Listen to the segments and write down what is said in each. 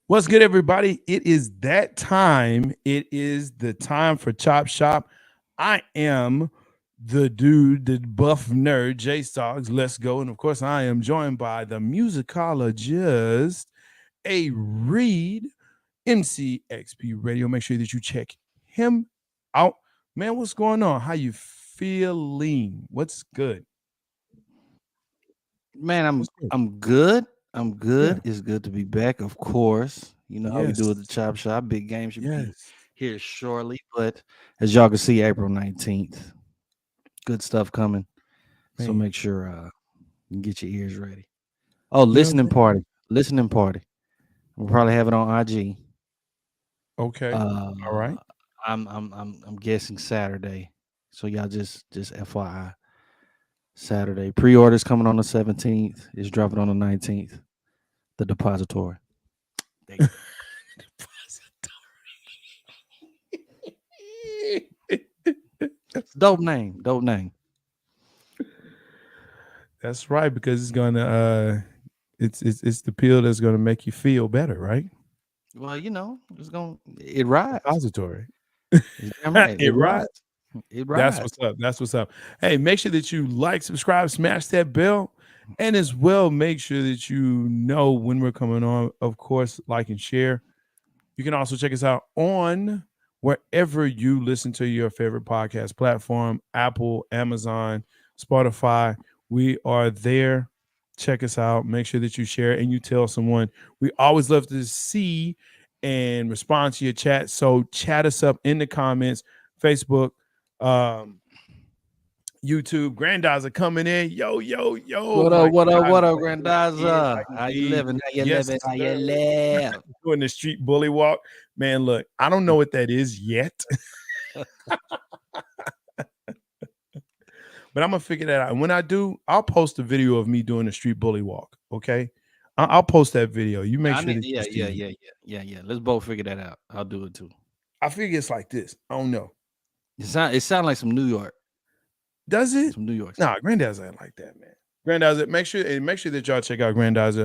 What's good, everybody? It is that time. It is the time for Chop Shop. I am the dude, the buff nerd, Jay Stoggs. Let's go. And of course, I am joined by the musicologist, A Reed, MCXP Radio. Make sure that you check him out. Man, what's going on? How you feeling? What's good? Man, I'm What's good? I'm good. I'm Yeah. good. It's good to be back, of course. You know how we do at the Yes. Chop Shop. Big game should be Yes. here shortly, but as y'all can see, April 19th. Good stuff coming. So Man. make sure you get your ears ready. Oh, You know what listening I'm saying? party. Listening party. We'll probably have it on IG. Okay. Uh All right. I'm guessing Saturday. So y'all just FYI. Saturday. Pre-orders coming on the 17th. It's dropping on the 19th. The depository. There you go. Dope name. Dope name. That's right, because it's gonna it's the pill that's gonna make you feel better, right? Well, it rides. Depository. It's damn right. It It right. rides. It That's rides. what's up. That's what's up. Hey, make sure that you like, subscribe, smash that bell, and as well make sure that you know when we're coming on. Of course, like and share. You can also check us out on wherever you listen to your favorite podcast platform, Apple, Amazon, Spotify. We are there. Check us out. Make sure that you share and you tell someone. We always love to see and respond to your chat. So chat us up in the comments, Facebook, um, YouTube. Grandizer coming in. Yo, yo, yo. What My up? What up? God. What up, Back in Grandaza? like How you indeed. living? How you Yes, living? How you sir. live? Doing the street bully walk. Man, look, I don't know what that is yet, but I'm gonna figure that out. And when I do, I'll post a video of me doing the street bully walk. Okay, I'll post that video. You make I sure need. that you Yeah, see yeah, it. yeah, yeah, yeah, yeah. Let's both figure that out. I'll do it too. I figure it's like this. I don't know. It sound like some New York, Does it? some New York stuff. Nah, Granddad's ain't like that, man. Granddad's make sure that y'all check out Granddad's.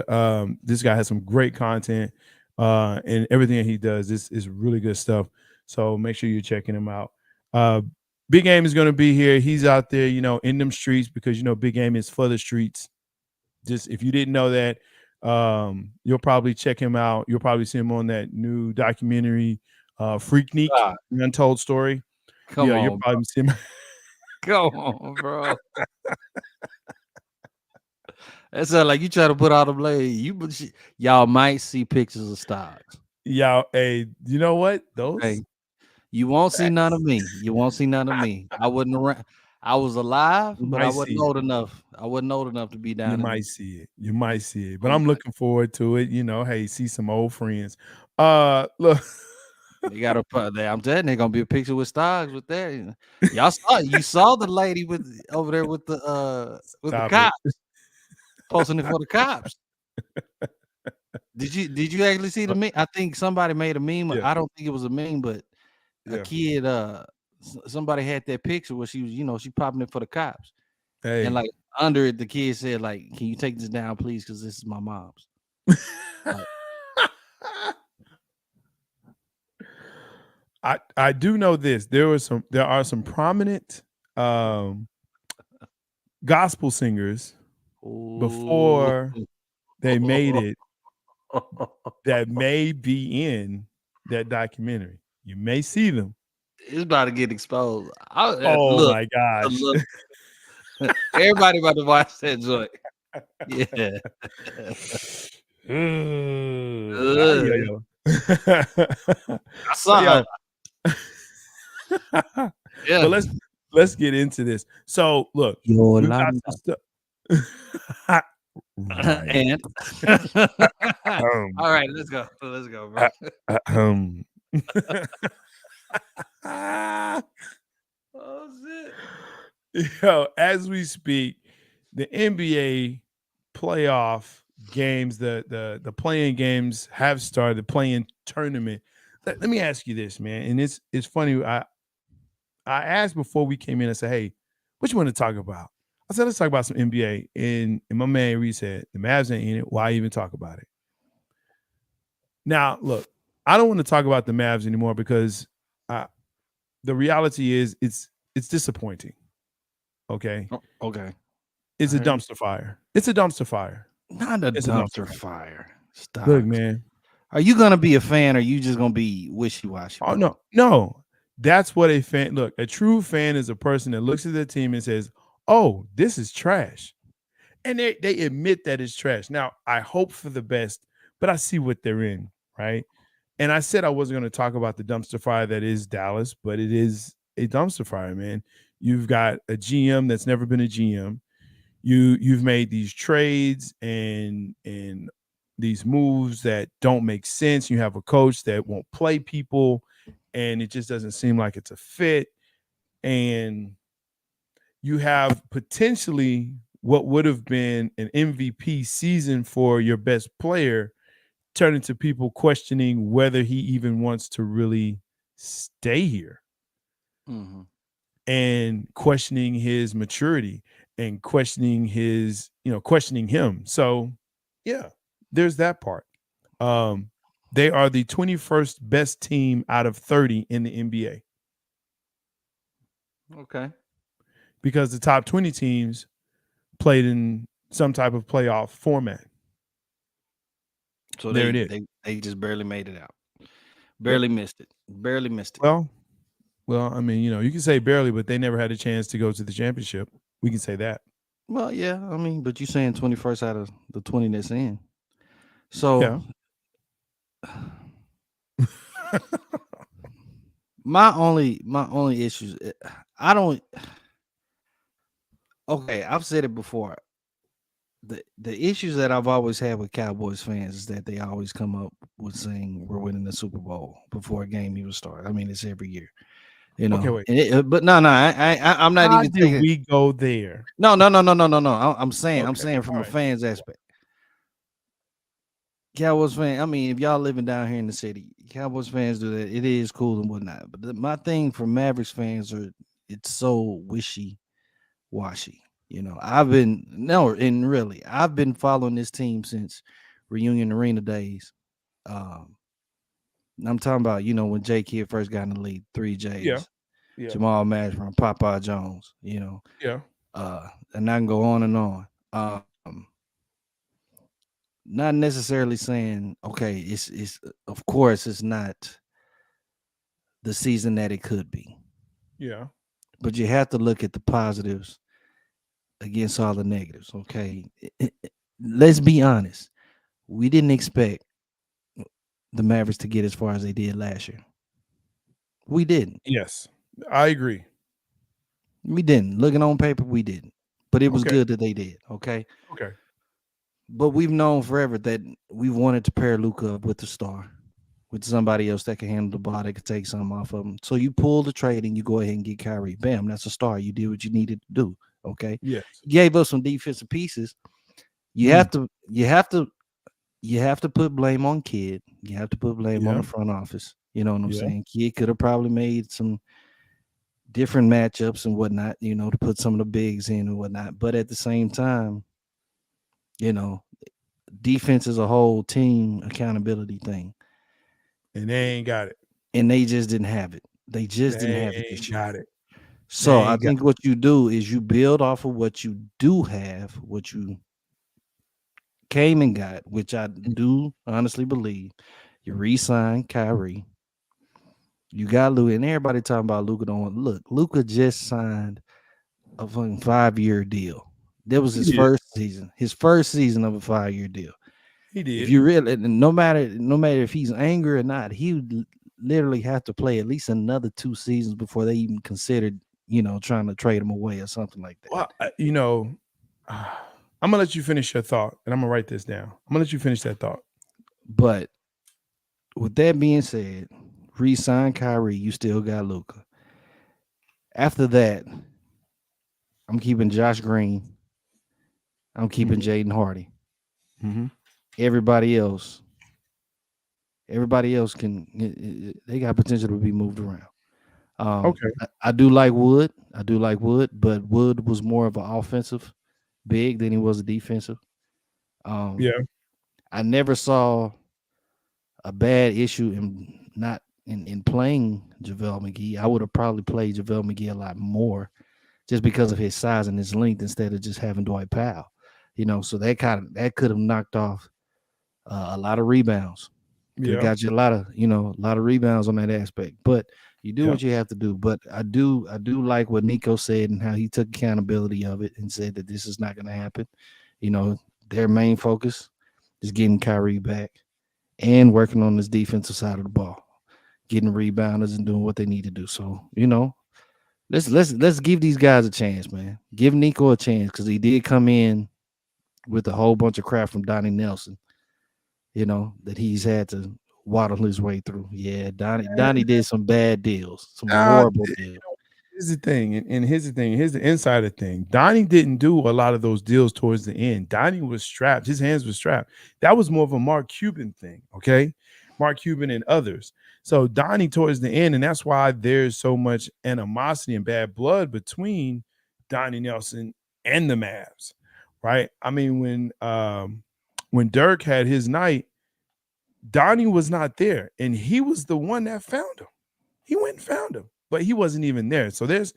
This guy has some great content, and everything that he does is really good stuff. So make sure you're checking him out. Uh, Big Game is going to be here. He's out there, in them streets because Big Game is for the streets. Just if you didn't know that, you'll probably check him out. You'll probably see him on that new documentary, Freaknik, Ah, The Untold Story. come Yeah, you'll on, bro. probably see him. Come on, bro. That sound like you try to put out a blade. Y'all might see pictures of stocks. Y'all, hey, you know what? Those Okay. You won't see none of facts. me. You won't see none of me. I wasn't around. I was alive, You but I might wasn't see it. old enough. I wasn't old enough to be You down in the might see it. You might see it. But on I'm the looking forward to it. Hey, see some old friends. Look. they got to put there. I'm telling you, gonna be a picture with stocks with that. You saw the lady with over there with the Stop it. cops posting it for the cops. Did you actually see the Uh, meme? I think somebody made a meme. yeah, I don't think it was a meme, but a yeah. kid somebody had that picture where she was, she popping it for the cops. And Hey. like under it, the kid said, like, can you take this down, please? Because this is my mom's. Like, I do know this. There are some prominent um gospel singers ooh. before they made it that may be in that documentary. You may see them. It's about to get exposed. Oh Look, my gosh. look, everybody about to watch that joint. Yeah. Ay, Ugh. ay, ay. I So saw yeah, it. Yeah. but let's get into this. So look, we've got Yolanda. some stuff. Right. And Um, all right, let's go. Let's go, bro. uh, um. Oh shit. As we speak, the NBA playoff games, the playing games have started. The playing tournament. Let me ask you this, man, and it's funny. I asked before we came in. I said, "Hey, what you want to talk about?" I said, "Let's talk about some NBA." And my man Reed said, "The Mavs ain't in it. Why even talk about it?" Now, look, I don't want to talk about the Mavs anymore because the reality is it's disappointing. Okay, Okay. it's All a right. dumpster fire. It's a dumpster fire. Not a It's a dumpster dumpster fire. fire. Look, Stop. man. Are you gonna be a fan, or are you just gonna be wishy-washy, Oh bro? no. That's what a fan. Look, a true fan is a person that looks at their team and says, "Oh, this is trash," and they admit that it's trash. Now, I hope for the best, but I see what they're in, right? And I said I wasn't going to talk about the dumpster fire that is Dallas, but it is a dumpster fire, man. You've got a GM that's never been a GM. You've made these trades and these moves that don't make sense. You have a coach that won't play people, and it just doesn't seem like it's a fit. And you have potentially what would have been an MVP season for your best player turn into people questioning whether he even wants to really stay here Mm-hmm. and questioning his maturity and questioning questioning him. So, yeah, there's that part. They are the 21st best team out of 30 in the NBA Okay. because the top 20 teams played in some type of playoff format. So There they it is. they just barely made it out. Yep. Barely missed it. Barely missed it. Well, I mean, you can say barely, but they never had a chance to go to the championship. We can say that. Well, yeah. I mean, but you're saying 21st out of the 20 that's in. So my only issues. I don't. Okay, I've said it before. The issues that I've always had with Cowboys fans is that they always come up with saying we're winning the Super Bowl before a game even starts. I mean, it's every year, Okay, wait. but no, I'm not How even did taking. we go there? No. I'm saying Okay, from all a right. fan's aspect. Cowboys fan. I mean, if y'all living down here in the city, Cowboys fans do that. It is cool and whatnot. But my thing for Mavericks fans it's so wishy washy. I've been following this team since Reunion Arena days. Um, I'm talking about when J Kidd first got in the league, 3J's, Yeah, yeah, Jamal Mashburn, Papa Jones. yeah. And I can go on and on. Not necessarily saying okay, it's of course it's not the season that it could be, Yeah. but you have to look at the positives against all the negatives. Okay, let's be honest. We didn't expect the Mavericks to get as far as they did last year. We didn't. Yes, I agree. We didn't. Looking on paper, we didn't. But it was Okay, good that they did. Okay. okay. But we've known forever that we wanted to pair Luka up with the star, with somebody else that can handle the ball, that could take something off of him. So you pull the trade and you go ahead and get Kyrie. Bam, that's a star. You did what you needed to do. Okay. Yes. You gave us some defensive pieces. You have to put blame on Kid. You have to put blame on Yeah. the front office. You know what I'm Yeah. saying? Kid could have probably made some different matchups and whatnot, to put some of the bigs in and whatnot. But at the same time, defense is a whole team accountability thing. And they ain't got it. And they just didn't have it. They just didn't have it They this ain't year. got it. So They I ain't got think what you do is you build off of what you do have, what you came and got, which I do honestly believe. You re-sign Kyrie. You got Luka, and everybody talking about Luka. Don't look. Luka just signed a fucking 5-year deal. That was He his did. first season. His first season of a 5-year deal. He did. If you really, no matter if he's angry or not, he would literally have to play at least another 2 seasons before they even considered, trying to trade him away or something like that. Well, I'm gonna let you finish your thought, and I'm gonna write this down. I'm gonna let you finish that thought. But with that being said, re-sign Kyrie, you still got Luka. After that, I'm keeping Josh Green. I'm keeping Jaden Hardy. Mm-hmm. Everybody else can. They got potential to be moved around. Okay. I do like Wood. But Wood was more of an offensive big than he was a defensive. Yeah. I never saw a bad issue in not in playing JaVale McGee. I would have probably played JaVale McGee a lot more just because of his size and his length instead of just having Dwight Powell. So that could have knocked off a lot of rebounds. Could have got you a lot of rebounds on that aspect. But you do what you have to do. But I do like what Nico said and how he took accountability of it and said that this is not going to happen. Their main focus is getting Kyrie back and working on this defensive side of the ball, getting rebounders and doing what they need to do. So, let's give these guys a chance, man. Give Nico a chance because he did come in with a whole bunch of crap from Donnie Nelson, that he's had to waddle his way through. Yeah, Donnie did some bad deals, some horrible deals. Here's the thing, and here's the insider thing. Donnie didn't do a lot of those deals towards the end. Donnie was strapped. His hands were strapped. That was more of a Mark Cuban thing, okay? Mark Cuban and others. So Donnie towards the end, and that's why there's so much animosity and bad blood between Donnie Nelson and the Mavs, right? I mean, when Dirk had his night, Donnie was not there, and he was the one that found him. He went and found him, but he wasn't even there. So there's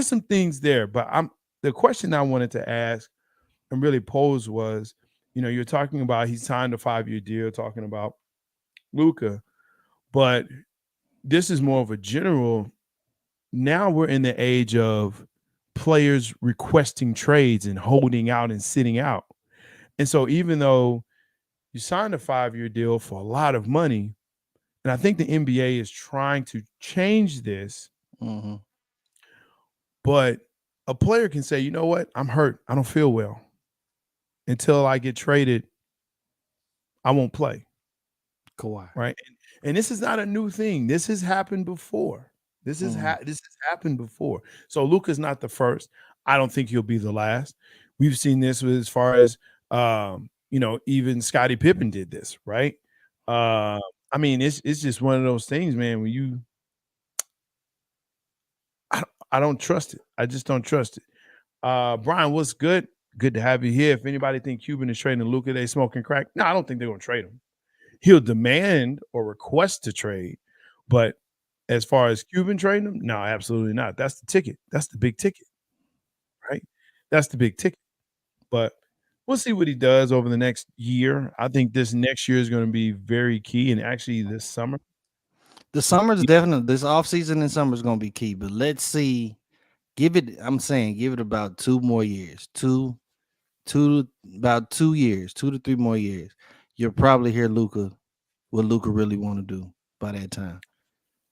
some things there. But the question I wanted to ask and really pose was, you're talking about he signed a 5-year deal, talking about Luka, but this is more of a general. Now we're in the age of players requesting trades and holding out and sitting out. And so even though you signed a 5-year deal for a lot of money, and I think the NBA is trying to change this, but a player can say, you know what? I'm hurt. I don't feel well. Until I get traded, I won't play. Kawhi. Right? And this is not a new thing. This has happened before. This has happened before. So Luka's not the first. I don't think he'll be the last. We've seen this as far as even Scottie Pippen did this, right? I mean, it's just one of those things, man, when I don't trust it. I just don't trust it. Brian, what's good? Good to have you here. If anybody think Cuban is trading Luka, they smoking crack. No, I don't think they're going to trade him. He'll demand or request to trade, but as far as Cuban trading him, no, absolutely not. That's the ticket. That's the big ticket, right? That's the big ticket. But we'll see what he does over the next year. I think this next year is going to be very key, and actually this summer. The summer's definitely, this offseason and summer is going to be key, but let's see. Give it about 2 more years. About 2 years, 2 to 3 more years. You'll probably hear what Luka really want to do by that time.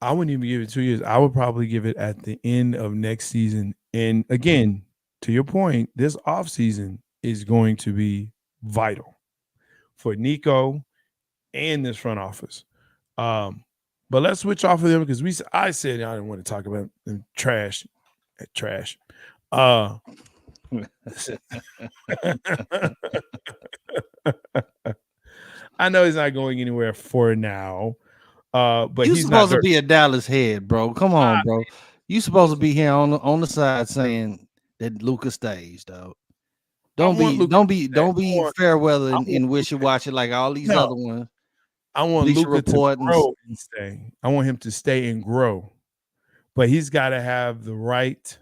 I wouldn't even give it 2 years. I would probably give it at the end of next season. And again, to your point, this offseason is going to be vital for Nico and this front office. But let's switch off of them because I said I didn't want to talk about them trash. I know he's not going anywhere for now. But you're supposed to be a Dallas head, bro. Come on, bro. You supposed to be here on the side saying that Luka stays, dog. Don't be fair weather and wishy-washy like all these other ones. I want Luka to grow and stay. I want him to stay and grow. But he's got to have the right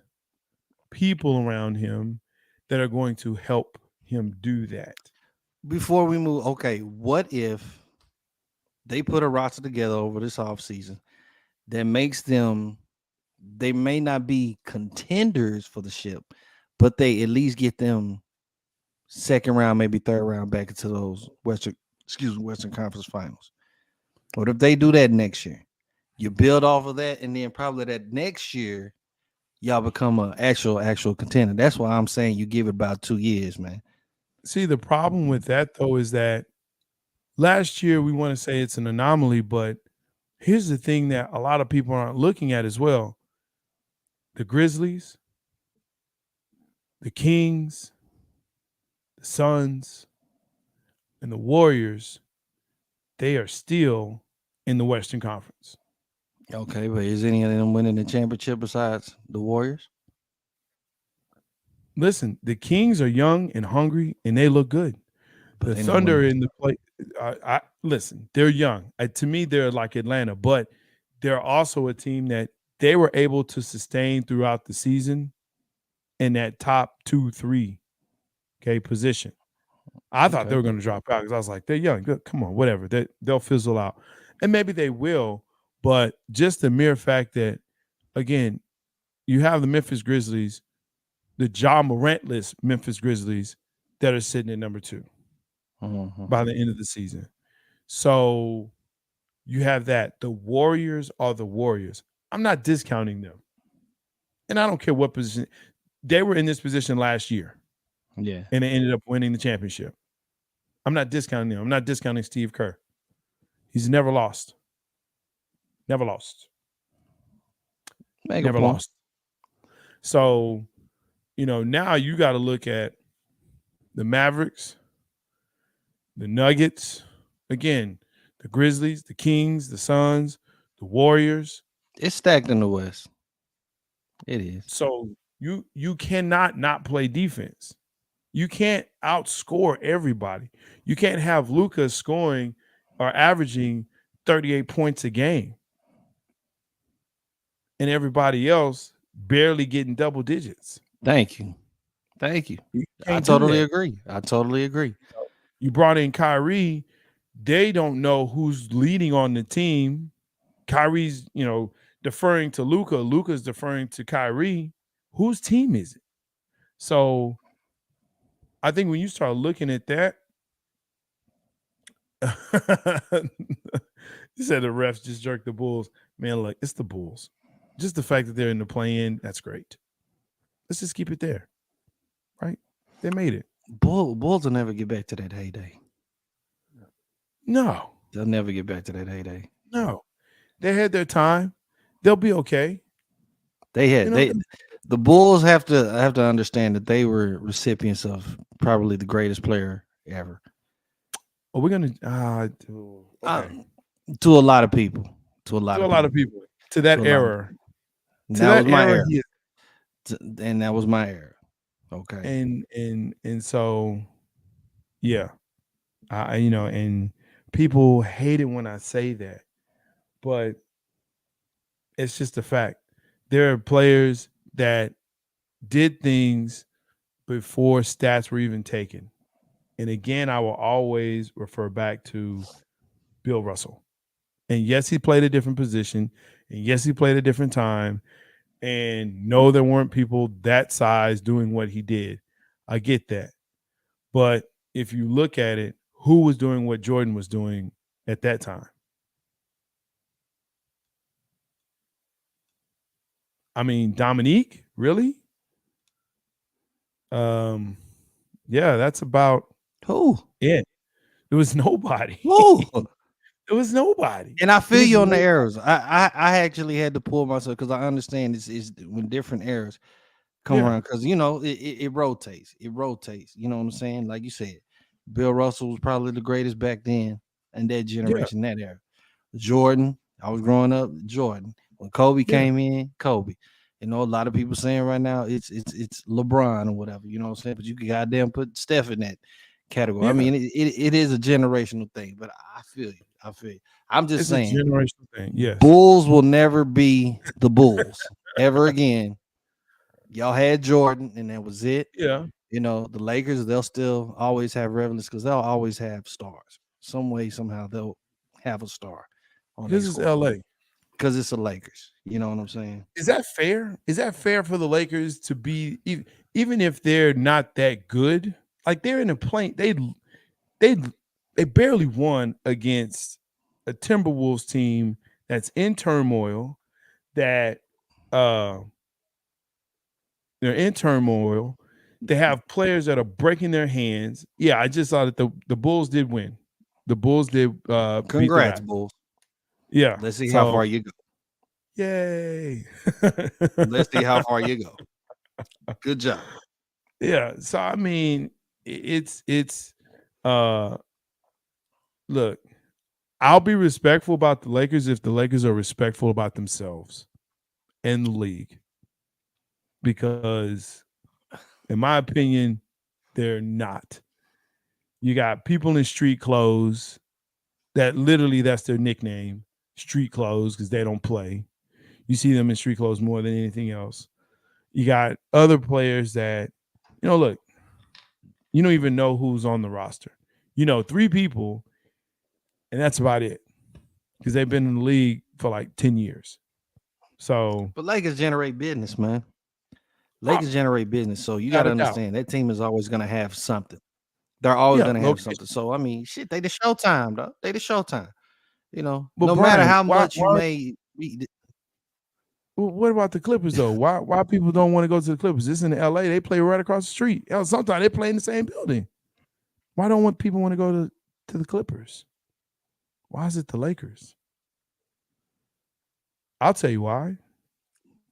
people around him that are going to help him do that. Before we move, okay, what if they put a roster together over this offseason that makes them, they may not be contenders for the ship, but they at least get them second round, maybe third round back into those Western Conference Finals. What if they do that next year? You build off of that, and then probably that next year, y'all become an actual contender. That's why I'm saying you give it about 2 years, man. See, the problem with that, though, is that last year we want to say it's an anomaly, but here's the thing that a lot of people aren't looking at as well. The Grizzlies, the Kings, the Suns, and the Warriors, they are still in the Western Conference. Okay, but is any of them winning the championship besides the Warriors? Listen, the Kings are young and hungry, and they look good. The Thunder in the play. I listen. They're young. To me, they're like Atlanta, but they're also a team that they were able to sustain throughout the season in that top 2, 3 position. I thought they Okay. were going to drop out because I was like, they're young. Come on, whatever. They'll fizzle out, and maybe they will. But just the mere fact that, again, you have the Memphis Grizzlies, the Ja Morant-less Memphis Grizzlies, that are sitting at number 2 by the end of the season. So you have that. The Warriors are the Warriors. I'm not discounting them, and I don't care what position they were in this position last year, Yeah. and they ended up winning the championship. I'm not discounting them. I'm not discounting Steve Kerr. He's never lost. Never lost. Make a Never point. lost. So, now you got to look at the Mavericks, the Nuggets, again, the Grizzlies, the Kings, the Suns, the Warriors. It's stacked in the West. It is. So you cannot not play defense. You can't outscore everybody. You can't have Luka scoring or averaging 38 points a game and everybody else barely getting double digits. Thank you. Thank you. You I can't do totally that. agree. I totally agree. You brought in Kyrie. They don't know who's leading on the team. Kyrie's, deferring to Luka. Luka's deferring to Kyrie. Whose team is it? So I think when you start looking at that, you said the refs just jerked the Bulls. Man, look, it's the Bulls. Just the fact that they're in the play-in, that's great. Let's just keep it there, right? They made it. Bulls will never get back to that heyday. No. They'll never get back to that heyday. No. They had their time. They'll be okay. The Bulls have to understand that they were recipients of probably the greatest player ever. Oh, we're gonna okay. To a lot of people. To a lot of people. To that era. That was my era. And that was my era. Okay. And so yeah. And people hate it when I say that, but it's just a fact. There are players that did things before stats were even taken. And again, I will always refer back to Bill Russell. And yes, he played a different position. And yes, he played a different time. And no, there weren't people that size doing what he did. I get that. But if you look at it, who was doing what Jordan was doing at that time? I mean, Dominique, really? Yeah, that's about who? It. There was nobody. Who? It was nobody. And I feel you on the errors. I actually had to pull myself because I understand it's when different errors come around because it rotates. It rotates. You know what I'm saying? Like you said, Bill Russell was probably the greatest back then in that generation, that era. Jordan, I was growing up, Jordan. When Kobe came in, Kobe. A lot of people saying right now it's LeBron or whatever, you know what I'm saying? But you can goddamn put Steph in that category. Yeah. I mean, it is a generational thing, but I feel you. I'm just saying, a generational thing. Yes. Bulls will never be the Bulls ever again. Y'all had Jordan, and that was it. Yeah. The Lakers, they'll still always have relevance because they'll always have stars. Some way, somehow, they'll have a star. This is LA. Because it's the Lakers. You know what I'm saying? Is that fair? Is that fair for the Lakers to be, even if they're not that good? Like, they're in a plane. They barely won against a Timberwolves team that's in turmoil, that they're in turmoil. They have players that are breaking their hands. Yeah, I just saw that the Bulls did win. The Bulls did congrats, Bulls. Yeah. Let's see how far you go. Yay. Let's see how far you go. Good job. Yeah. So I mean, it's look, I'll be respectful about the Lakers if the Lakers are respectful about themselves and the league. Because in my opinion, they're not. You got people in street clothes that literally that's their nickname, street clothes, because they don't play. You see them in street clothes more than anything else. You got other players that, look, you don't even know who's on the roster. You know, 3 people, and that's about it. Because they've been in the league for like 10 years. So, But Lakers generate business, man. Lakers generate business. So you got to understand that team is always going to have something. They're always going to have something. So, I mean, shit, they the Showtime, though. They the Showtime. You know, but no Brian, matter how much you may. What about the Clippers, though? Why people don't want to go to the Clippers? This is in LA. They play right across the street. Hell, sometimes they play in the same building. Why don't people want to go to the Clippers? Why is it the Lakers? I'll tell you why.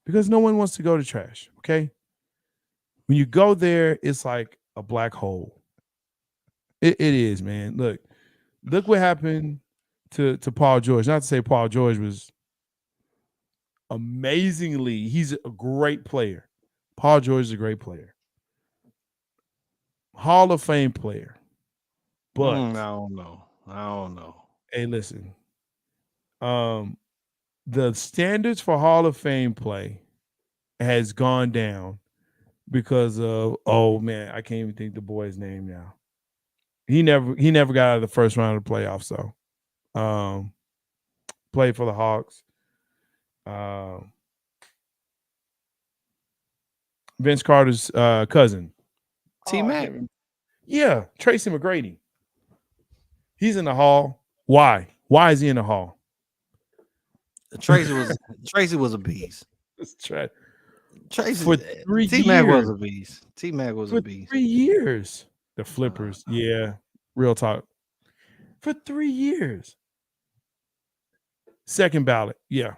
Because no one wants to go to trash, okay? When you go there, it's like a black hole. It is, man. Look what happened to Paul George. Not to say Paul George was amazingly, he's a great player. Paul George is a great player. Hall of Fame player. But I don't know. Hey, listen. The standards for Hall of Fame play has gone down because of, oh man, I can't even think the boy's name now. He never got out of the first round of the playoffs, so played for the Hawks. Vince Carter's cousin. T-Mac. Yeah, Tracy McGrady. He's in the Hall. Why? Why is he in the Hall? Tracy was a beast. Tracy for 3 T-Mac years. was a beast. T-Mac was for a beast. 3 years. The Flippers. Yeah. Real talk. For 3 years. Second ballot. Yeah.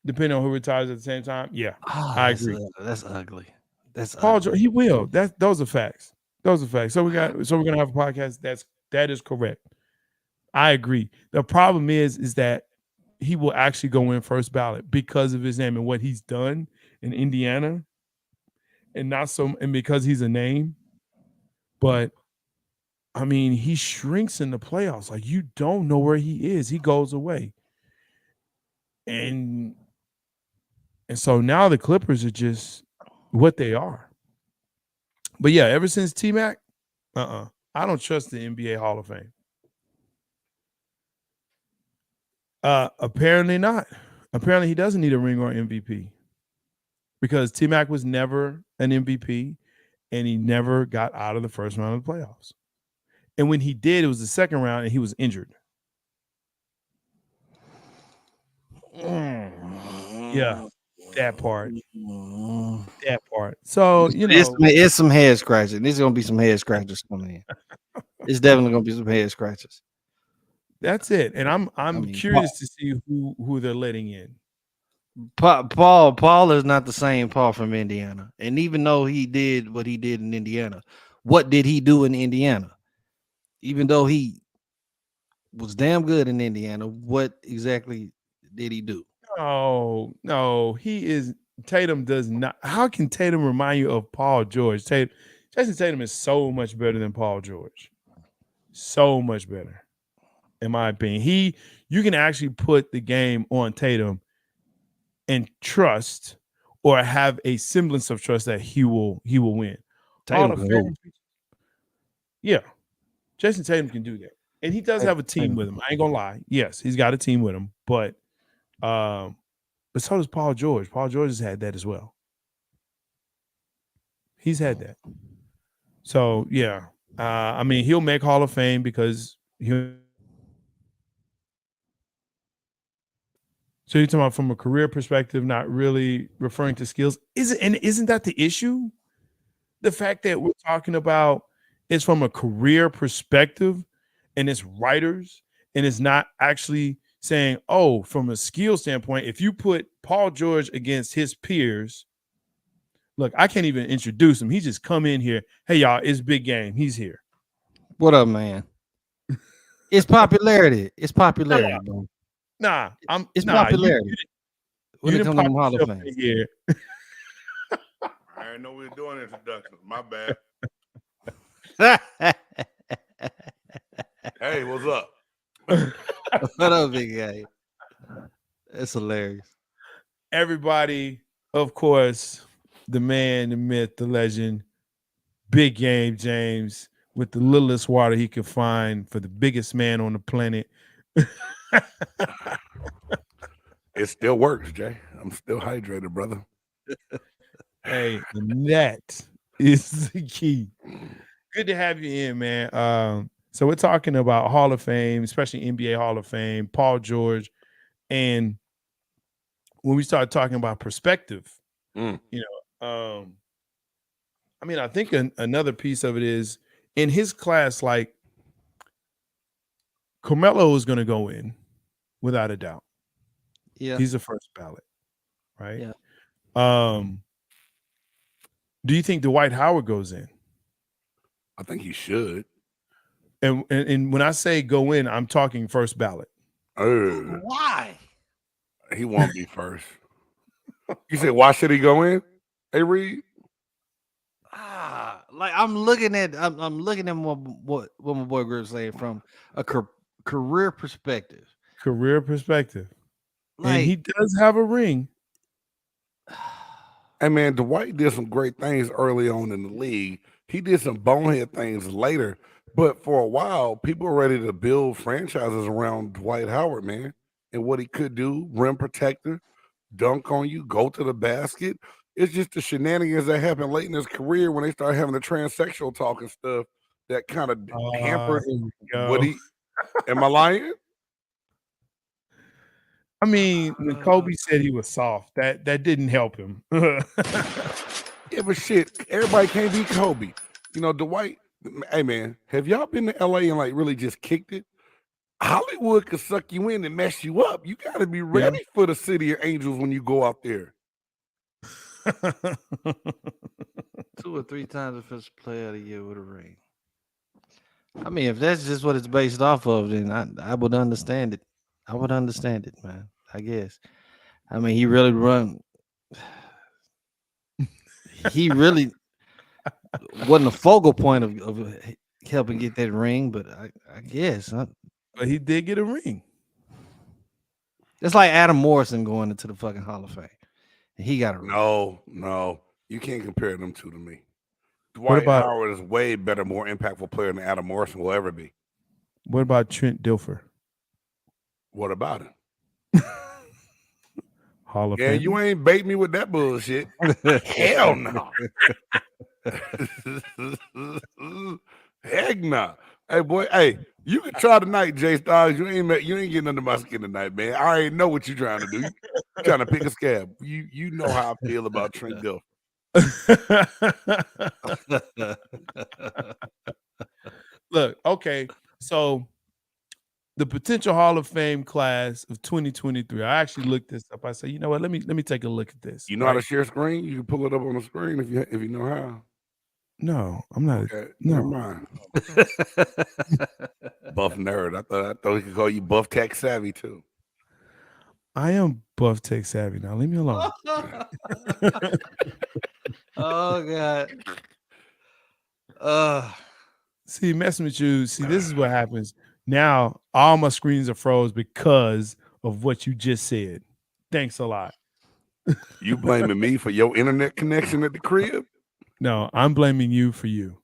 Depending on who retires at the same time. Yeah. I agree. That's ugly. That's Paul ugly. He will. Those are facts. Those are facts. So we're gonna have a podcast. That is correct. I agree. The problem is that he will actually go in first ballot because of his name and what he's done in Indiana, and because he's a name. But I mean, he shrinks in the playoffs. Like, you don't know where he is. He goes away. And so now the Clippers are just what they are. But yeah, ever since T-Mac, I don't trust the NBA Hall of Fame. Apparently not. Apparently he doesn't need a ring or MVP because T-Mac was never an MVP and he never got out of the first round of the playoffs. And when he did, it was the second round and he was injured. Yeah, that part. That part. So, it's some head scratching. There's going to be some head scratchers coming in. It's definitely going to be some head scratchers. That's it. And I'm curious to see who they're letting in. Paul is not the same Paul from Indiana. And even though he did what he did in Indiana, what did he do in Indiana? Even though he was damn good in Indiana, what exactly did he do? No, he is. Tatum does not. How can Tatum remind you of Paul George? Jason Tatum is so much better than Paul George. So much better, in my opinion. You can actually put the game on Tatum and trust, or have a semblance of trust that he will win. Yeah, Jason Tatum can do that, and he does have a team with him. I ain't gonna lie. Yes, he's got a team with him, but so does Paul George. Paul George has had that as well. He's had that. So yeah, I mean, he'll make Hall of Fame because he'll. So you're talking about from a career perspective, not really referring to skills. Isn't that the issue? The fact that we're talking about is from a career perspective, and it's writers, and it's not actually saying, oh, from a skill standpoint, if you put Paul George against his peers, look, I can't even introduce him. He just come in here. Hey, y'all, it's big game. He's here. What up, man? It's popularity. It's popularity, bro. It's popularity. You didn't pop Hall of Fame here. I didn't know we were doing introductions. My bad. Hey, what's up? What up, big guy? That's hilarious. Everybody, of course, the man, the myth, the legend, Big Game James, with the littlest water he could find for the biggest man on the planet. It still works, Jay. I'm still hydrated, brother. Hey, and that is the key. Good to have you in, man. So we're talking about Hall of Fame, especially NBA Hall of Fame, Paul George, and when we start talking about perspective, Mm. I mean, I think another piece of it is in his class, like Carmelo is going to go in without a doubt. Yeah. He's the first ballot, right? Yeah. Do you think Dwight Howard goes in? I think he should. And when I say go in, I'm talking first ballot. Why? He won't be first. You say why should he go in? Hey, Reed. Like I'm looking at what my boy Grip saying from a career perspective. Career perspective. Like, and he does have a ring. Hey, man, Dwight did some great things early on in the league. He did some bonehead things later. But for a while, people were ready to build franchises around Dwight Howard, man, and what he could do, rim protector, dunk on you, go to the basket. It's just the shenanigans that happened late in his career when they started having the transsexual talk and stuff that kind of hampered what he. Am I lying? I mean, when Kobe said he was soft, that didn't help him. Yeah, but shit, everybody can't be Kobe. You know, Dwight. Hey, man, have y'all been to LA and like really just kicked it? Hollywood could suck you in and mess you up. You got to be ready for the City of Angels when you go out there. 2 or 3 times defensive player of the year with a ring. I mean, if that's just what it's based off of, then I would understand it. I would understand it, man. I guess. I mean, he really wasn't a focal point of helping get that ring, but I guess. But he did get a ring. It's like Adam Morrison going into the fucking Hall of Fame. He got a ring. No. You can't compare them two to me. Dwight Howard is way better, more impactful player than Adam Morrison will ever be. What about Trent Dilfer? What about him? Hall of Fame. You ain't bait me with that bullshit. Hell no. Heck no. Hey boy, you can try tonight, Jay Styles. You ain't getting under my skin tonight, man. I already know what you're trying to do. You're trying to pick a scab. You know how I feel about Trent Dilfer. Look, okay, so the potential Hall of Fame class of 2023. I actually looked this up. I said, you know what? Let me take a look at this. You know how to share screen? You can pull it up on the screen if you know how. No, I'm not. Okay, no. never mind. Buff nerd. I thought he could call you Buff Tech Savvy too. I am Buff Tech Savvy now. Leave me alone. Oh God. See, messing with you. See, this is what happens. Now all my screens are froze because of what you just said. Thanks a lot. You blaming me for your internet connection at the crib? No, I'm blaming you for you.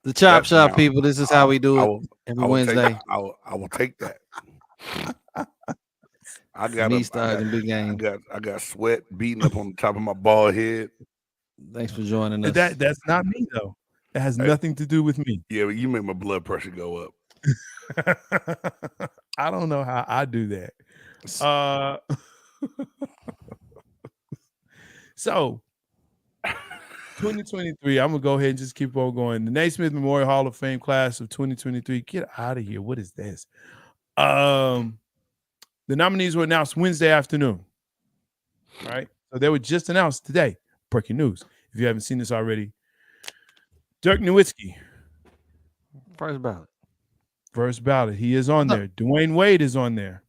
The Chop Shop people, this is how we do it every Wednesday. I will take that. I got sweat beating up on the top of my bald head. Thanks for joining us. That's not me though. It has nothing to do with me. Yeah, but you make my blood pressure go up. I don't know how I do that. So 2023, I'm gonna go ahead and just keep on going. The Naismith Memorial Hall of Fame class of 2023. Get out of here. What is this? The nominees were announced Wednesday afternoon. All right. So they were just announced today. Breaking news. If you haven't seen this already. Dirk Nowitzki. First ballot. He is on there. Dwayne Wade is on there.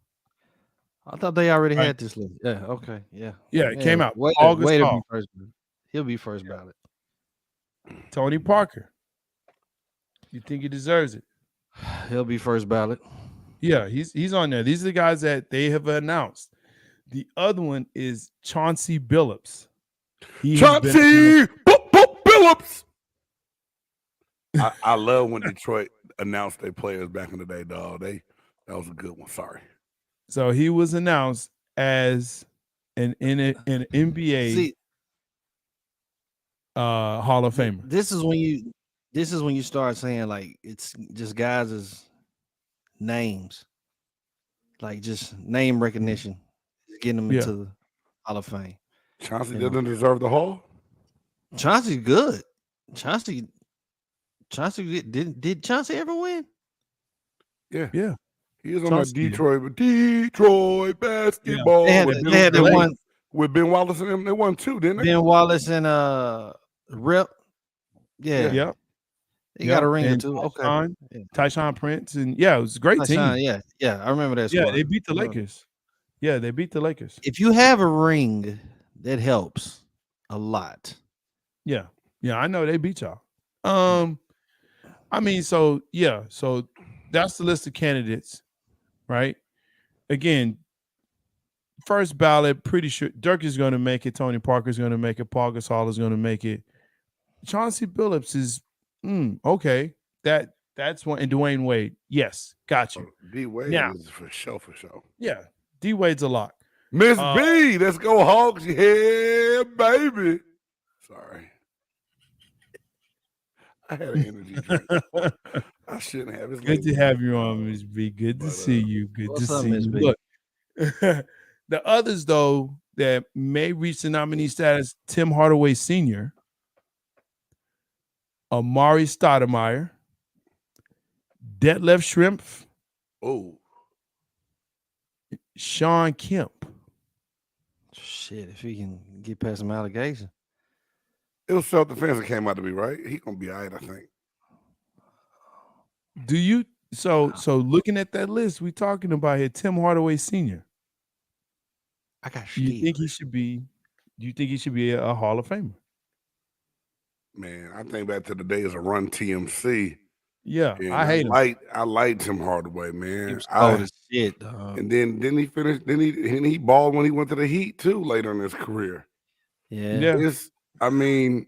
I thought they already had this list. Yeah, okay. Yeah. Yeah, it came out. Wade he'll be first ballot. Tony Parker. You think he deserves it? He'll be first ballot. Yeah, he's on there. These are the guys that they have announced. The other one is Chauncey Billups. He has been Chauncey Billups. I love when Detroit announced their players back in the day, dog. That was a good one. Sorry. So he was announced as an NBA See, Hall of Famer. this is when you start saying like it's just guys' names, like just name recognition, getting them Yeah. into the Hall of Fame. Chauncey You know. doesn't deserve the Hall. Chauncey's good. Chauncey did Chauncey ever win? Yeah. Yeah. He is on Chauncey that Detroit basketball. They had that one. With Ben Wallace and them. They won 2, didn't they? Ben Wallace and Rip. Yeah. Yep. He got a ring or And two. Okay. Tyshawn, Yeah. Tyshawn Prince, and yeah, it was a great Tyshawn, team. yeah, I remember that. Yeah, squad. they beat the I remember. Lakers. Yeah, they beat the Lakers. If you have a ring, that helps a lot. Yeah, I know they beat y'all. I mean, so that's the list of candidates, right? Again, first ballot, pretty sure Dirk is going to make it. Tony Parker is going to make it. Paul Gasol is going to make it. Chauncey Billups is okay. That's one. And Dwayne Wade, yes, got you. D Wade Now- is for sure. Yeah, D Wade's a lock. Miss B, let's go Hawks. Yeah, baby. Sorry. I had an energy drink. I shouldn't have. It's Good late. to have you on, Miss B. Good to But, see you. Good what's to up, see Miss you. B? Look, the others though that may reach the nominee status: Tim Hardaway Sr., Amari Stoudemire, Detlef Schrempf, Oh, Sean Kemp. Shit, if he can get past some allegations. it was self-defense that came out to be right. He gonna be all right, I think. Do you so looking at that list we talking about here, Tim Hardaway Sr. I got Do you shit. think he should be? Do you think he should be a Hall of Famer? Man, I think back to the days of Run TMC. Yeah, And I hate him. I liked Tim Hardaway, He man. was cold as shit, dog. And then he finished. Then he balled when he went to the Heat too later in his career. Yeah. It's, I mean,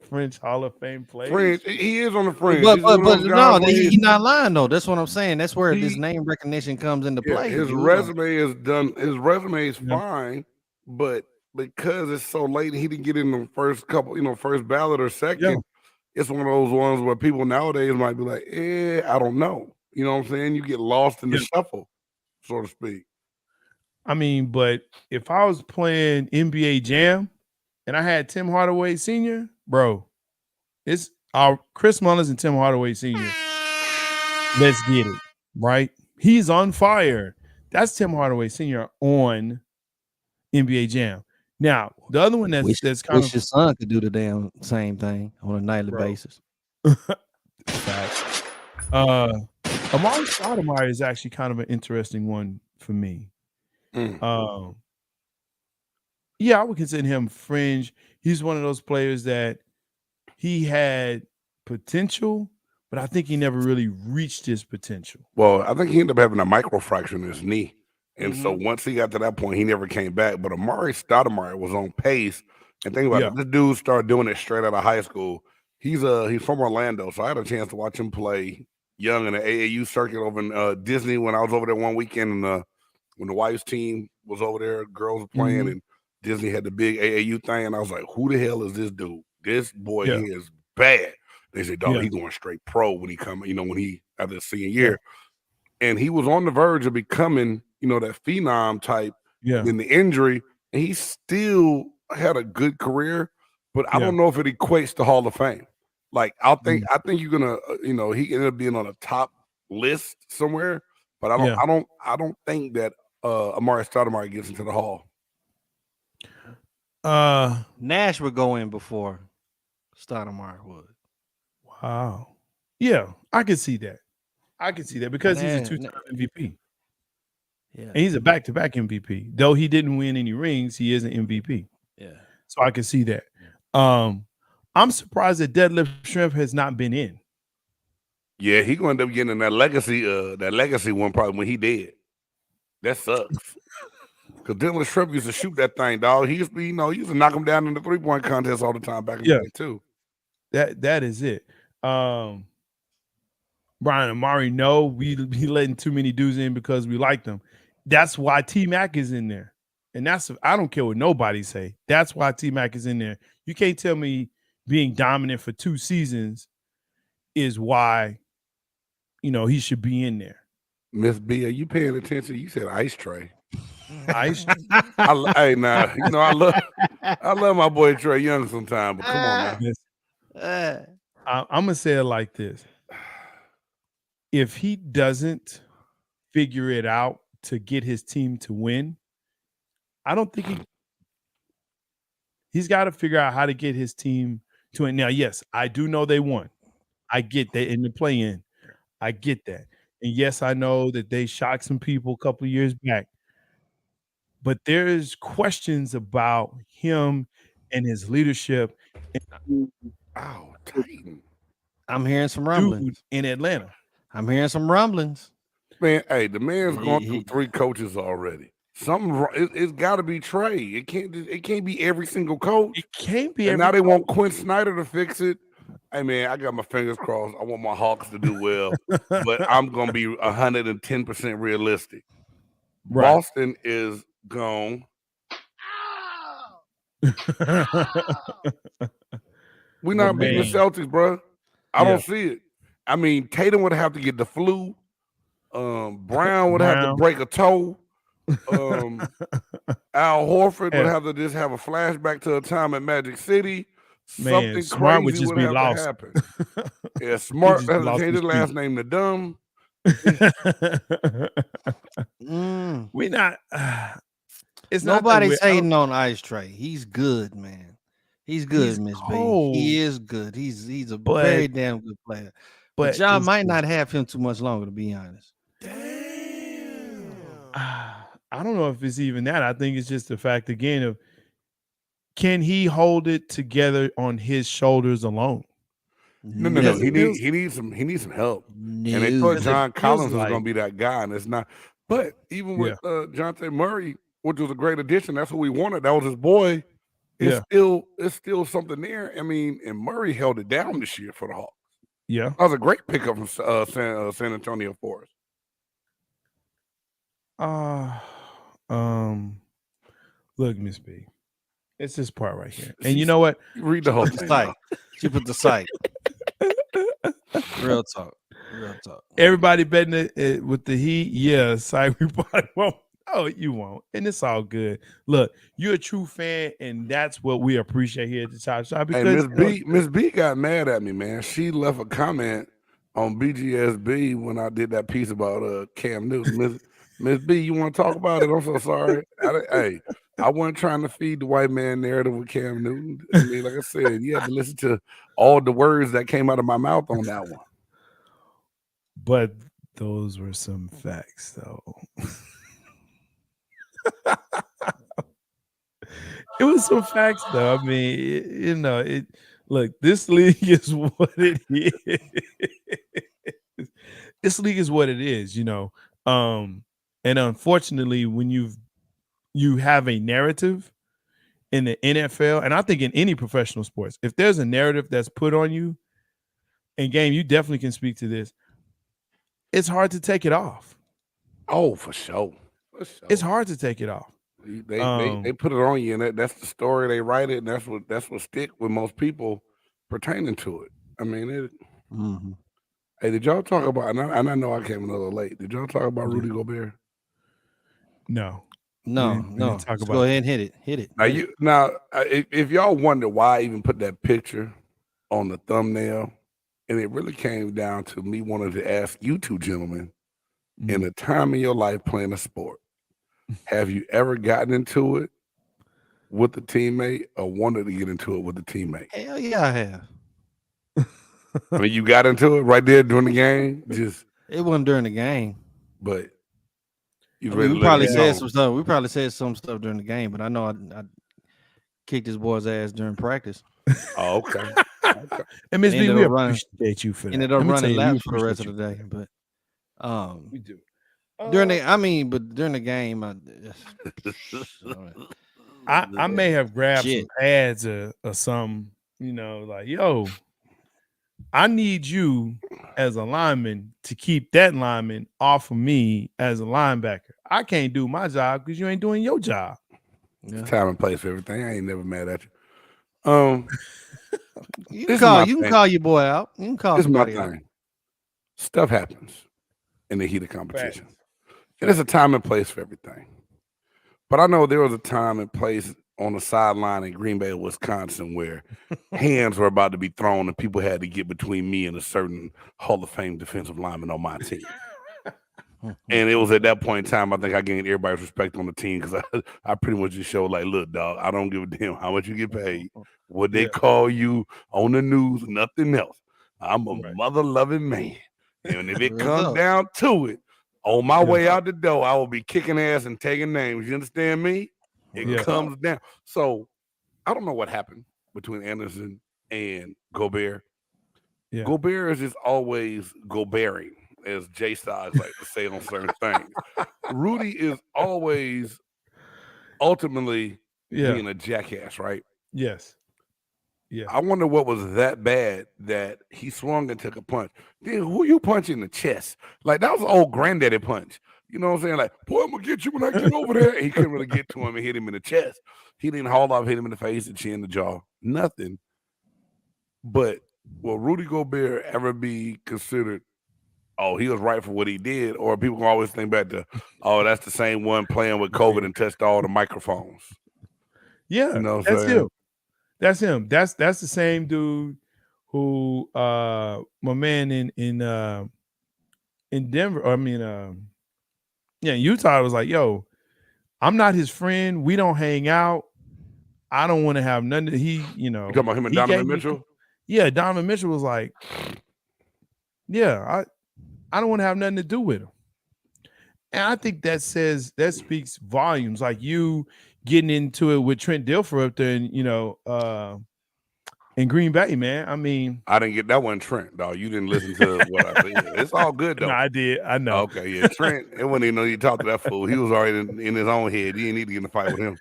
French Hall of Fame player. Fringe. He is on the fringe. But He's one of those no, guys where he's not lying though. That's what I'm saying. That's where this He- name recognition comes into yeah, play. his You know? resume is done. His resume is Yeah. fine, but because it's so late, he didn't get in the first couple, first ballot or second. Yeah. It's one of those ones where people nowadays might be like, I don't know. You know what I'm saying? You get lost in the Yeah. shuffle, so to speak. I mean, but if I was playing NBA Jam and I had Tim Hardaway Sr., bro, it's our Chris Mullins and Tim Hardaway Sr. Let's get it, right? He's on fire. That's Tim Hardaway Sr. on NBA Jam. Now, the other one that's kind Wish your son could do the damn same thing on a nightly Bro. basis. Facts. Amari Stoudemire is actually kind of an interesting one for me. Mm. Yeah, I would consider him fringe. He's one of those players that he had potential, but I think he never really reached his potential. Well, I think he ended up having a microfracture in his knee. And so Mm-hmm. once he got to that point, he never came back. But Amari Stoudemire was on pace. And think about Yeah. it, this dude started doing it straight out of high school. He's from Orlando, so I had a chance to watch him play young in the AAU circuit over in Disney when I was over there one weekend. And when the wife's team was over there, girls were playing, Mhm. and Disney had the big AAU thing. And I was like, who the hell is this dude? This boy Yeah. is bad. They said, dog, Yeah. he's going straight pro when he come, when he after his senior year. And he was on the verge of becoming, that phenom type Yeah. in the injury. And he still had a good career, but I Yeah. don't know if it equates to Hall of Fame. Like, I think Mm. you're gonna, he ended up being on a top list somewhere, but Yeah. I don't think that Amari Stoudemire gets into the Hall. Nash would go in before Stoudemire would. Wow. Yeah, I can see that. Because he's a Nah, two-time MVP. Yeah. And he's a back-to-back MVP. Though he didn't win any rings, he is an MVP. Yeah. So I can see that. I'm surprised that Detlef Schrempf has not been in. Yeah, he gonna end up getting in that legacy one probably when he dead. That sucks. Cause Dylan Shrimp used to shoot that thing, dog. He used to be, he used to knock him down in the 3-point contest all the time back in the day too. That is it. Brian Amari, no, we letting too many dudes in because we like them. That's why T-Mac is in there. And I don't care what nobody say. That's why T-Mac is in there. You can't tell me being dominant for 2 seasons is why, he should be in there. Miss B, are you paying attention? You said Ice Tray. Ice. I love my boy Trey Young sometimes, but come on now. I'm gonna say it like this: if he doesn't figure it out to get his team to win, I don't think he's got to figure out how to get his team to win. Now, yes, I do know they won. I get that in the play-in. I get that. And yes, I know that they shocked some people a couple of years back. But there's questions about him and his leadership. Oh, Titan. I'm hearing some rumblings in Atlanta. I'm hearing some rumblings. Man, hey, the man's gone through 3 coaches already. It's got to be Trey. It can't be every single coach. It can't be. And now they want Quinn Snyder to fix it. Hey man, I got my fingers crossed. I want my Hawks to do well, but I'm gonna be 110% realistic. Right. Boston is gone. We're not beating the Celtics, bro. I don't see it. I mean, Tatum would have to get the flu. Brown would have to break a toe. Al Horford would have to just have a flashback to a time at Magic City. Something Smart crazy would just be lost. Happen. Yeah, Smart has to change his last name to Dumb. We're not. It's nobody's hating on Ice Tray. He's good, man. He's good, Miss B. He is good. He's a very damn good player. But John might not have him too much longer, to be honest. Damn. I don't know if it's even that. I think it's just the fact again of, can he hold it together on his shoulders alone? No. He needs some help. No. And they thought John Collins was going to be that guy, and it's not. But even with Dejounte Murray, which was a great addition, that's what we wanted. That was his boy. It's still something there. I mean, and Murray held it down this year for the Hawks. Yeah, that was a great pickup from San Antonio for us. Look, Miss B. It's this part right here. And you know what? Read the whole thing. She put the site. Real talk. Everybody betting it with the Heat. Yeah, site we probably won't. Oh, you won't. And it's all good. Look, you're a true fan, and that's what we appreciate here at the Chop Shop. Because Miss B got mad at me, man. She left a comment on BGSB when I did that piece about Cam Newton. Miss B, you want to talk about it? I'm so sorry. I wasn't trying to feed the white man narrative with Cam Newton. I mean, like I said, you have to listen to all the words that came out of my mouth on that one. But those were some facts, though. It was some facts, though. I mean, look, this league is what it is. This league is what it is, And unfortunately, when you have a narrative in the NFL, and I think in any professional sports, if there's a narrative that's put on you, and Game, you definitely can speak to this, it's hard to take it off. Oh, for sure. It's hard to take it off. They put it on you, and that's the story. They write it, and that's what stick with most people pertaining to it. I mean, Hey, did y'all talk about? And I know I came a little late. Did y'all talk about Rudy Gobert? No. Let's go ahead and hit it. If y'all wonder why I even put that picture on the thumbnail, and it really came down to me wanting to ask you two gentlemen, in a time in your life playing a sport, have you ever gotten into it with a teammate or wanted to get into it with a teammate? Hell yeah, I have. I mean, you got into it right there during the game? It wasn't during the game. But we probably said some stuff. We probably said some stuff during the game, but I know I kicked his boy's ass during practice. Oh, okay. And Miss B, Ended we up running- appreciate you for that. Ended up Let me tell running you, we laps for the rest appreciate of the you day, for that. but We do. during the game, I may have grabbed Shit. some pads or something, you know, like, yo, I need you as a lineman to keep that lineman off of me as a linebacker. I can't do my job because you ain't doing your job. yeah. Time and place for everything. I ain't never mad at you. You This can is my you can thing. call your boy out. You can call This is my somebody out. thing. Stuff happens in the heat of competition. Facts. And there's a time and place for everything. But I know there was a time and place on the sideline in Green Bay, Wisconsin, where hands were about to be thrown and people had to get between me and a certain Hall of Fame defensive lineman on my team. And it was at that point in time, I think I gained everybody's respect on the team because I pretty much just showed like, look, dog, I don't give a damn how much you get paid, what they call you on the news, nothing else. I'm a mother-loving man. And if it comes down to it, on my way out the door, I will be kicking ass and taking names. You understand me? It comes down. So I don't know what happened between Anderson and Gobert. Yeah. Gobert is just always Goberting, as Jay Styles like to say on certain things. Rudy is always ultimately being a jackass, right? Yes. Yeah. I wonder what was that bad that he swung and took a punch. Then who you punch in the chest? Like that was an old granddaddy punch. You know what I'm saying? Like, boy, I'm gonna get you when I get over there. And he couldn't really get to him and hit him in the chest. He didn't haul off, hit him in the face, the chin, the jaw, nothing. But will Rudy Gobert ever be considered, oh, he was right for what he did? Or people can always think back to, oh, that's the same one playing with COVID and touched all the microphones. Yeah, You know what I'm that's saying? him. That's him. That's the same dude who my man in Denver, in Utah was like, yo, I'm not his friend. We don't hang out. I don't want to have nothing. You talking about him and he Donovan gave me- Mitchell? Yeah, Donovan Mitchell was like, yeah, I don't want to have nothing to do with him. And I think that speaks volumes. Like you getting into it with Trent Dilfer up there, and in Green Bay, man. I mean, I didn't get that one, Trent, dog. You didn't listen to what I said. It's all good though. no, I did. I know. Okay, yeah, Trent. It wasn't even know you talked to that fool. He was already in his own head. You didn't need to get in a fight with him.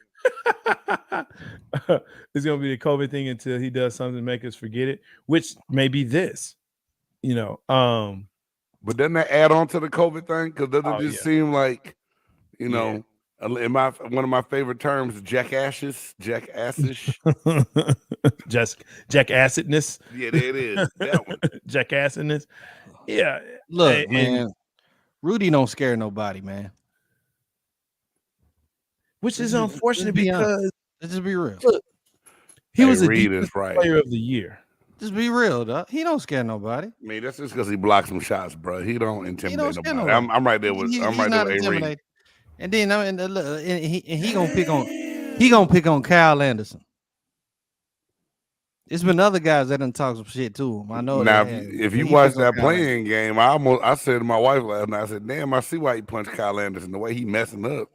It's gonna be the COVID thing until he does something to make us forget it, which may be this. But doesn't that add on to the COVID thing? Because doesn't it just seem like, in one of my favorite terms, jackassish. Just jackacidness. Yeah, there it is. That one. Jackacidness. Yeah. Look, man, Rudy don't scare nobody, man. Which is unfortunate because let's just be real. Look, he was a Reed defensive is right. player of the year. Just be real, dog. He don't scare nobody. I mean, that's just because he blocks some shots, bro. He don't intimidate scare nobody. nobody. I'm right there with He's I'm right there not with A. Reed. intimidated. And then he gonna pick on Kyle Anderson. It's been other guys that done talk some shit to him. I know. Now, that if you watch that playing game, I said to my wife last night, I said, "Damn, I see why he punched Kyle Anderson. The way he messing up."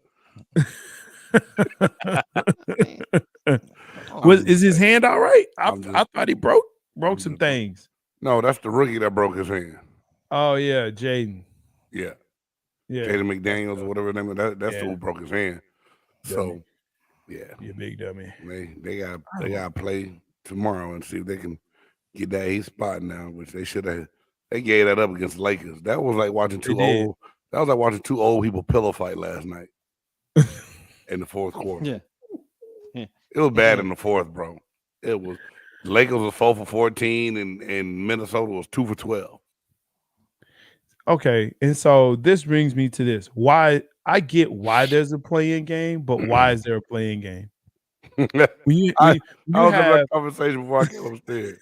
Is his hand all right? I thought he broke some things. No, that's the rookie that broke his hand. Oh yeah, Jaden. Yeah. Yeah. Jaden McDaniels or whatever name. That's the who broke his hand. So, yeah, you big dummy. They got to play tomorrow and see if they can get that 8th spot now, which they should have. They gave that up against the Lakers. That was like watching two old people pillow fight last night in the fourth quarter. Yeah. It was bad in the fourth, bro. It was. Lakers was 4 for 14 and Minnesota was 2 for 12. Okay, and so this brings me to this. Why I get why there's a play-in game, but why is there a play-in game? I was having that conversation before I came upstairs.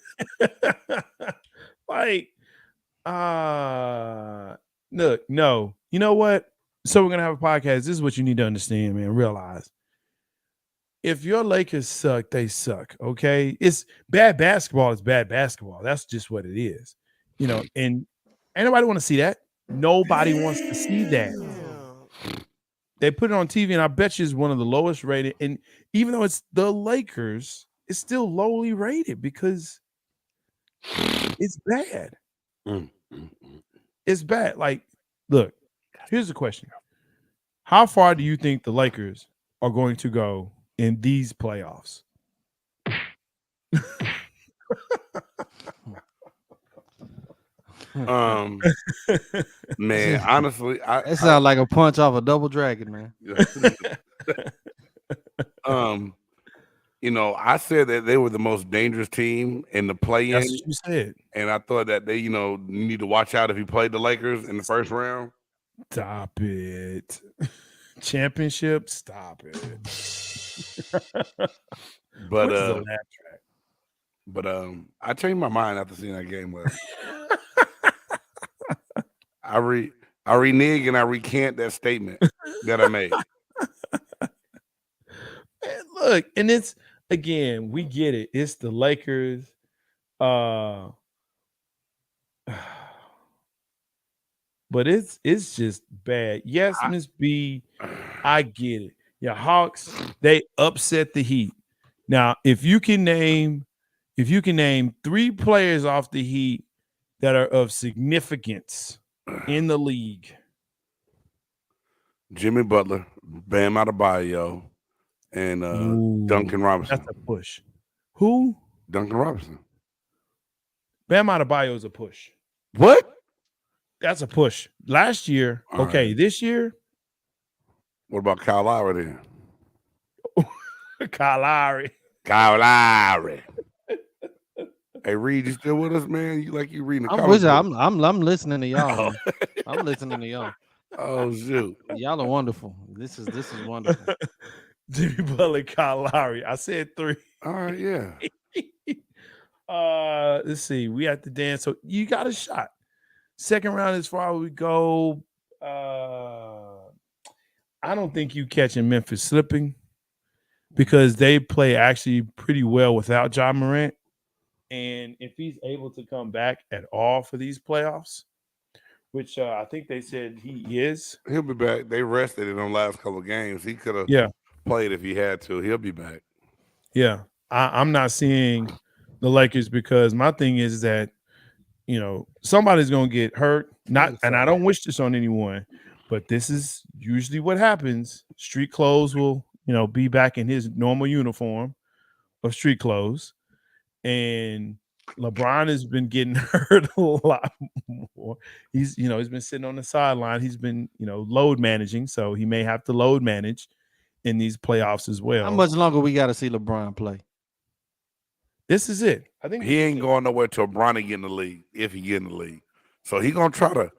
Look, no. You know what? So we're gonna have a podcast. This is what you need to understand, man. Realize if your Lakers suck, they suck. Okay, it's bad basketball. It's bad basketball. That's just what it is. And anybody want to see that? Nobody wants to see that. They put it on TV, and I bet you it's one of the lowest rated. And even though it's the Lakers, it's still lowly rated because It's bad. Mm. It's bad. Like, look, here's the question. How far do you think the Lakers are going to go in these playoffs? Man, honestly, That sounds like a punch off a double dragon, man. I said that they were the most dangerous team in the play-in. That's what you said. And I thought that they, you need to watch out if you played the Lakers in the first round. Stop it. Championship, stop it. But Where's the laugh track? But I changed my mind after seeing that game last. I renege and I recant that statement that I made. Man, look, and it's again, we get it. It's the Lakers. But it's just bad. Yes, Miss B, I get it. Yeah, Hawks, they upset the Heat. Now, if you can name 3 players off the Heat that are of significance in the league. Jimmy Butler, Bam Adebayo, and Duncan Robinson. That's a push. Who? Duncan Robinson. Bam Adebayo is a push. What? That's a push. Last year, all okay. Right. This year, what about Kyle Lowry then? Kyle Lowry. Hey, Reed, you still with us, man? You reading the I'm comments? I'm listening to y'all. Man. I'm listening to y'all. Oh shoot, y'all are wonderful. This is wonderful. Jimmy Butler, Kyle Lowry. I said 3. All right, yeah. Let's see. We have to dance. So you got a shot. Second round, as far as we go. I don't think you catching Memphis slipping because they play actually pretty well without Ja Morant. And if he's able to come back at all for these playoffs, which I think they said he is. He'll be back. They rested in the last couple of games. He could have played if he had to. He'll be back. Yeah. I'm not seeing the Lakers because my thing is that, somebody's going to get hurt. And I don't wish this on anyone, but this is usually what happens. Street clothes will, be back in his normal uniform of street clothes. And LeBron has been getting hurt a lot more. He's been sitting on the sideline. He's been, load managing. So he may have to load manage in these playoffs as well. How much longer we got to see LeBron play? This is it. I think he ain't going nowhere till Bronny get in the league, if he get in the league. So he gonna try to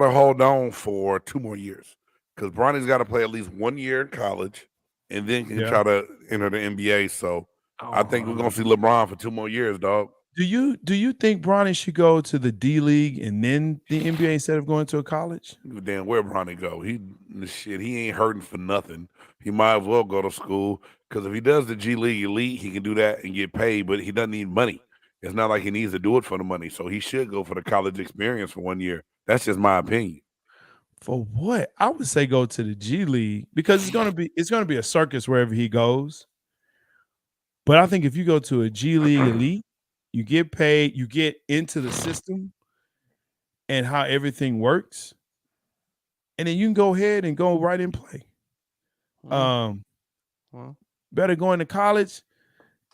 hold on for 2 more years because Bronny's got to play at least 1 year in college, and then he can try to enter the NBA. So I think we're gonna see LeBron for 2 more years, dog. Do you think Bronny should go to the D League and then the NBA instead of going to a college? Damn, where Bronny go? He ain't hurting for nothing. He might as well go to school because if he does the G League Elite, he can do that and get paid, but he doesn't need money. It's not like he needs to do it for the money. So he should go for the college experience for 1 year. That's just my opinion. For what? I would say go to the G League because it's gonna be a circus wherever he goes. But I think if you go to a G League Elite, you get paid, you get into the system and how everything works, and then you can go ahead and go right and play. Better going to college.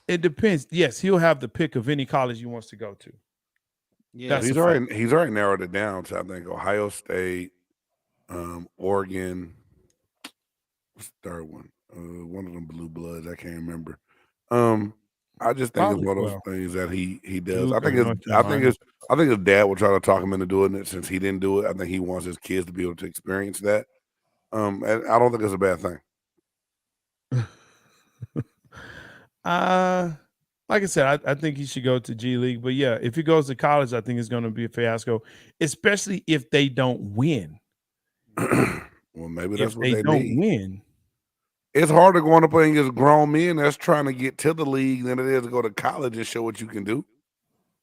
It depends. Yes, he'll have the pick of any college he wants to go to. Yeah, he's already narrowed it down to I think Ohio State, Oregon. What's the third one? One of them blue bloods. I can't remember. I just think it's one of those things that he does. I think his dad will try to talk him into doing it since he didn't do it. I think he wants his kids to be able to experience that. And I don't think it's a bad thing. Like I said, I think he should go to G League. But yeah, if he goes to college, I think it's going to be a fiasco, especially if they don't win. Well, maybe that's what they don't need. Win. It's harder going to play against grown men that's trying to get to the league than it is to go to college and show what you can do.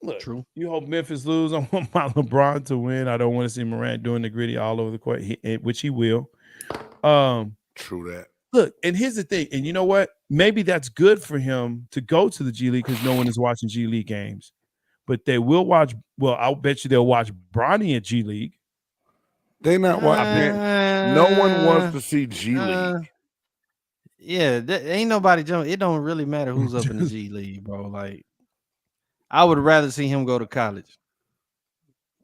Look, true. You hope Memphis lose. I want my LeBron to win. I don't want to see Morant doing the gritty all over the court, which he will. True that. Look, and here's the thing. And you know what? Maybe that's good for him to go to the G League because no one is watching G League games. but they will watch. Well, I'll bet you they'll watch Bronny at G League. They not watching. No one wants to see G League. Yeah, ain't nobody jumping. It don't really matter who's up in the G League, bro. Like, I would rather see him go to college.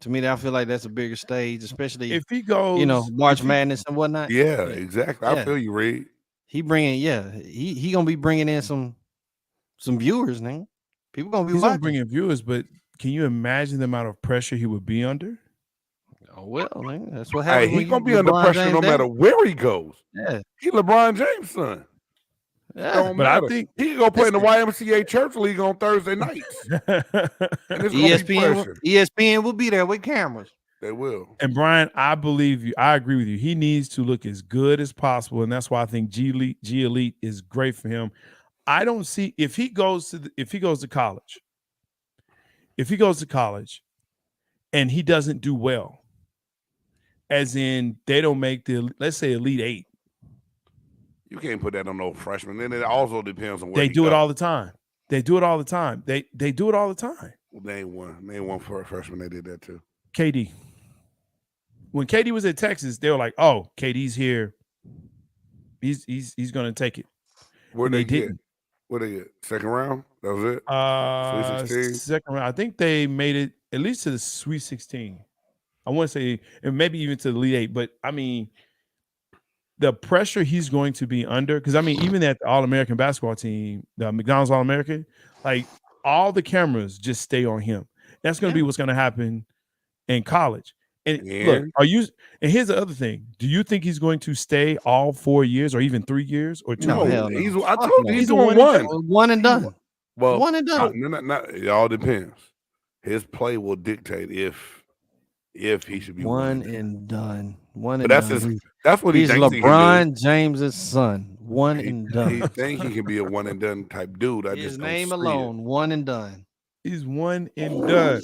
To me, I feel like that's a bigger stage, especially If he goes, March Madness and whatnot. Yeah, exactly. I feel you, Reed. He gonna be bringing in some viewers, man. People gonna be he's watching. gonna bring in viewers, but can you imagine the amount of pressure he would be under? Oh well, man, that's what happens. Hey, he's gonna be under pressure no matter where he goes. Yeah, he LeBron James' son. Yeah, but I think he can go play in the YMCA Church League on Thursday nights. ESPN will be there with cameras. They will. And Brian, I believe you. I agree with you. He needs to look as good as possible, and that's why I think G Elite is great for him. I don't see if he goes to college. If he goes to college, and he doesn't do well, as in they don't make the, let's say, Elite 8. You can't put that on no freshman. Then it also depends on where they do it all the time. They do it all the time. They do it all the time. Name one for a freshman. They did that too. KD. When KD was at Texas, they were like, "Oh, KD's here. He's going to take it." Where they didn't. Where they get? Second round? That was it? Sweet 16? Second round. I think they made it at least to the Sweet 16. I want to say, and maybe even to the Elite 8. But I mean, the pressure he's going to be under, because I mean, even at the All-American basketball team, the McDonald's All-American, like all the cameras just stay on him. That's going to be what's going to happen in college. And look, and here's the other thing. Do you think he's going to stay all 4 years or even 3 years or 2 No, years? I told you he's doing one and done. Well, one and done. It all depends. His play will dictate if he should be one and done. That's what he thinks. He's LeBron James's son. One and done. He think he can be a one and done type dude. His name alone, one and done. He's one and done.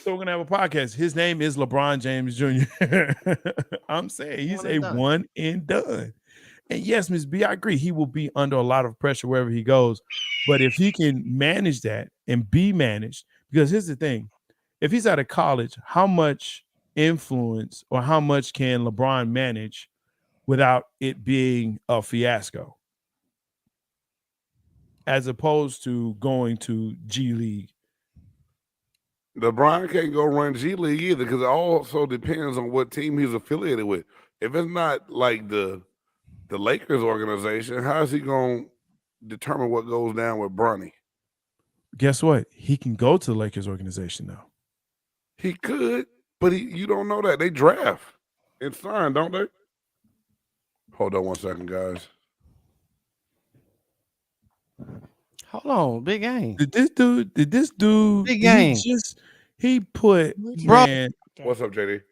So we're gonna have a podcast. His name is LeBron James Jr. I'm saying he's one and done. And yes, Ms. B, I agree. He will be under a lot of pressure wherever he goes. But if he can manage that and be managed, because here's the thing: if he's out of college, how much influence or how much can LeBron manage without it being a fiasco, as opposed to going to G League? LeBron can't go run G League either, because it also depends on what team he's affiliated with. If it's not like the Lakers organization, how is he going to determine what goes down with Bronny? Guess what? He can go to the Lakers organization now. He could, but you don't know that. They draft and sign, don't they? Hold on 1 second, guys. Hold on, big game. Did this dude? Big game. He put, bro. Man, what's up, JD?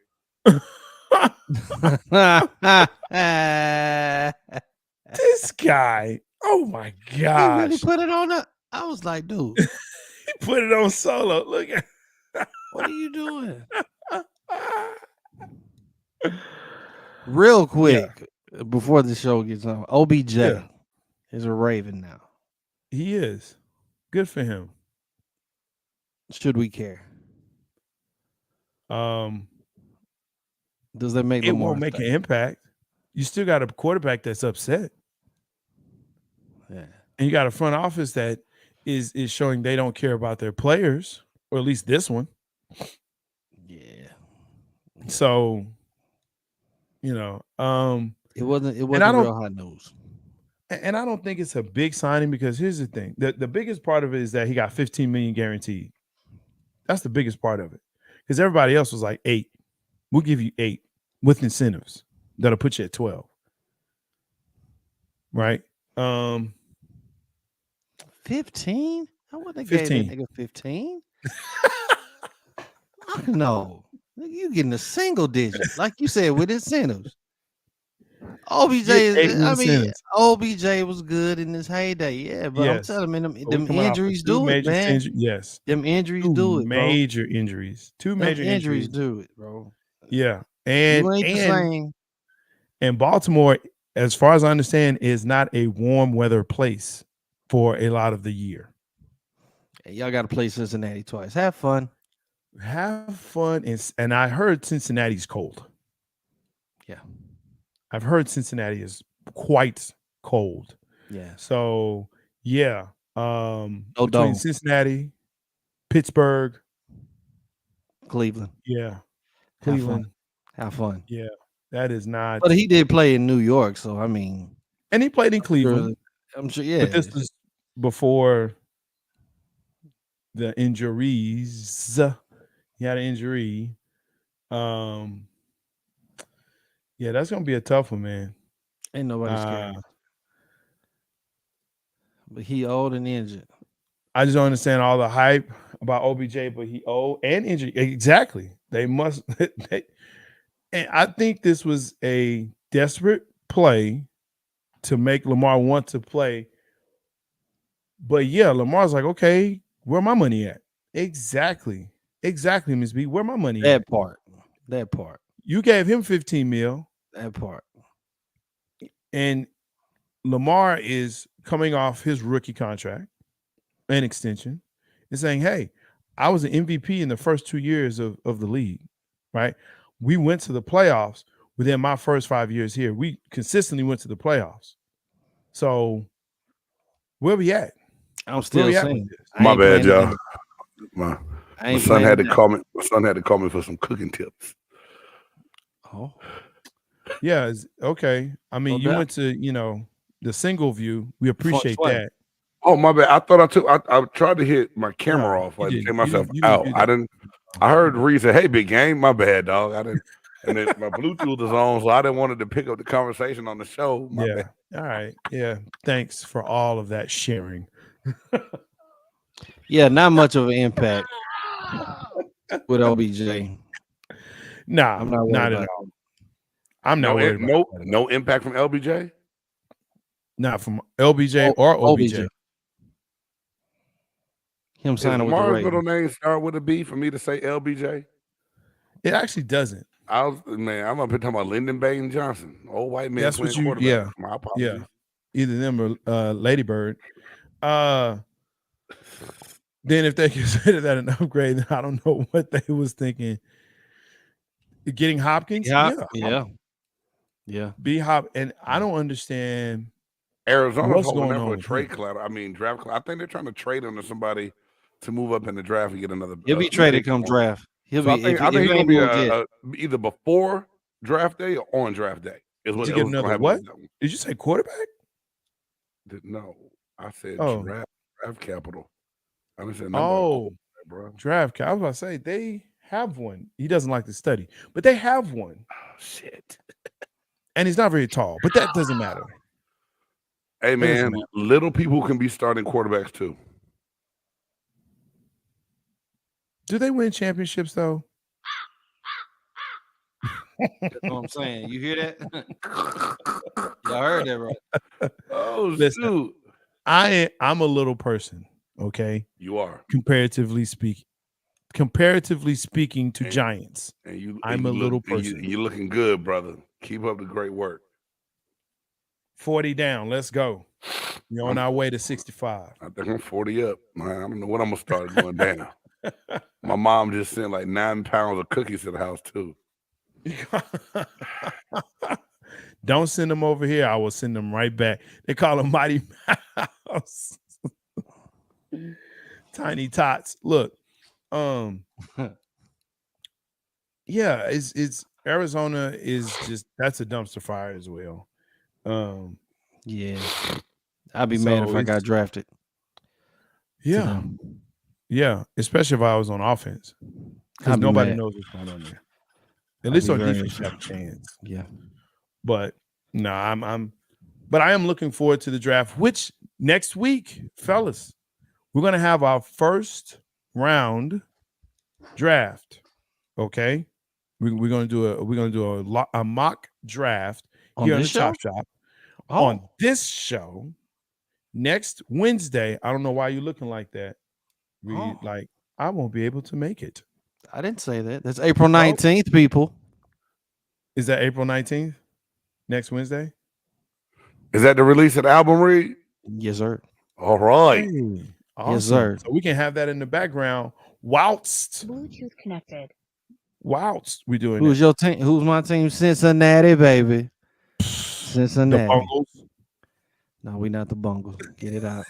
This guy. Oh my gosh. He really put it on the. I was like, dude. He put it on solo. Look at. What are you doing? Real quick, before the show gets on, OBJ is a Raven now. He is. Good for him. Should we care? Does that make it won't make an impact? You still got a quarterback that's upset. Yeah. And you got a front office that is showing they don't care about their players, or at least this one. Yeah. So, it wasn't real hot news. And I don't think it's a big signing, because here's the thing. The biggest part of it is that he got $15 million guaranteed. That's the biggest part of it. Because everybody else was like 8. We'll give you 8 with incentives that'll put you at 12. Right? 15? I wouldn't have gave that nigga 15. No. You getting a single digit, like you said, with incentives. OBJ was good in his heyday, yeah, but I'm telling you, them injuries do it, man. Yes, them injuries do it, bro. Major injuries. Two major injuries do it, bro. Yeah, and Baltimore, as far as I understand, is not a warm weather place for a lot of the year. Y'all got to play Cincinnati twice. Have fun. Have fun, and I heard Cincinnati's cold. Yeah. I've heard Cincinnati is quite cold. Yeah. So yeah, No between dome. Cincinnati, Pittsburgh, Cleveland. yeah, Have Cleveland, Have fun. yeah, that is not. But he did play in New York, so I mean, And he played in Cleveland, I'm sure. Yeah. but this was before the injuries. He had an injury. Yeah, that's gonna be a tough one, man. Ain't nobody scared. But he old and injured. I just don't understand all the hype about OBJ, but he old and injured. Exactly. They must. And I think this was a desperate play to make Lamar want to play. But yeah, Lamar's like, okay, where my money at? Exactly, Ms. B. Where my money at? That part. You gave him 15 mil. That part. And Lamar is coming off his rookie contract and extension and saying, hey, I was an MVP in the first 2 years of the league, right? We went to the playoffs within my first 5 years here. We consistently went to the playoffs. So where we at? I'm still saying. My bad, y'all. My son had to call me. My son had to call me for some cooking tips. Oh. Yeah, okay. I mean, you went to, the single view. We appreciate that. Oh, my bad. I thought I tried to hit my camera off. I take myself out. I heard Reed say, hey, big game. My bad, dog. I didn't. And then my Bluetooth is on, so I didn't want to pick up the conversation on the show. My bad. All right. Yeah. Thanks for all of that sharing. Yeah, not much of an impact with OBJ. Nah, I'm not at all. I'm not worried about no impact from LBJ? Not from LBJ or OBJ. Him signing with the Lamar's Ravens. middle name start with a B for me to say LBJ? It actually doesn't. I'm up here talking about Lyndon Baines Johnson, old white man. That's what you. quarterback. Yeah. My apologies. Yeah. Either them or Ladybird. Then if they consider that an upgrade, then I don't know what they was thinking. Getting Hopkins? Yeah. B Hop, and I don't understand. Arizona's holding there for a trade cloud. I mean, draft cloud. I think they're trying to trade him to somebody to move up in the draft and get another. He'll be traded come draft. I think he'll be either before draft day or on draft day. Is what Did you get another what? Did you say quarterback? No, I said draft capital. I didn't say bro. Draft capital. I was about to say they have one. He doesn't like to study, but they have one. Oh shit! And he's not very tall, but that doesn't matter. Hey man, little people can be starting quarterbacks too. Do they win championships though? That's what I'm saying. You hear that? Y'all heard that, right? Oh, listen, I'm a little person. Okay, you are comparatively speaking to Giants. I'm a little person. You're looking good, brother. Keep up the great work. 40 down. Let's go. We're on our way to 65. I think I'm 40 up. Man, I don't know when I'm gonna start going down. My mom just sent like 9 pounds of cookies to the house too. Don't send them over here. I will send them right back. They call them Mighty Mouse. Tiny Tots. Look, yeah, it's Arizona is just that's a dumpster fire as well. Yeah, I'd be mad if I got drafted. Yeah, especially if I was on offense, because nobody knows what's going on there. At least on defense, you have a chance. Yeah, but no, but I am looking forward to the draft, which next week, fellas, we're gonna have our first round draft. Okay, we're gonna do a mock draft here on the Chop Shop on this show next Wednesday. I don't know why you're looking like that. Like I won't be able to make it. I didn't say that. That's April 19th, people. Is that April 19th? Next Wednesday? Is that the release of the album, Reed? Yes, sir. All right. Hey, Awesome. Yes, sir. So we can have that in the background whilst we doing Who's it. your team? Who's my team? Cincinnati, baby. The Cincinnati. Bungles. No, we not the Bungles. Get it out.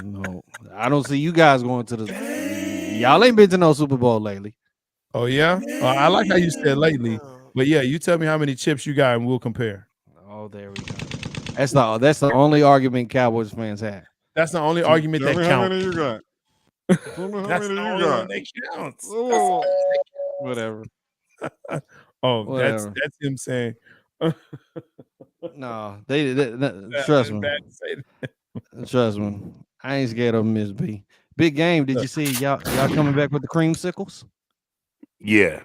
No, I don't see you guys going to the. Y'all ain't been to no Super Bowl lately. Oh yeah, I like how you said lately, but yeah, you tell me how many chips you got and we'll compare. Oh, there we go. That's the only argument Cowboys fans have. That's the only argument that How counts. many you got? Tell me how That's many the you only got. one that counts. Oh, whatever. Oh, Whatever. that's him saying. No, they trust me. Bad to say that. Trust me. I ain't scared of Miss B. Big game. Did you see y'all coming back with the creamsicles? Yeah.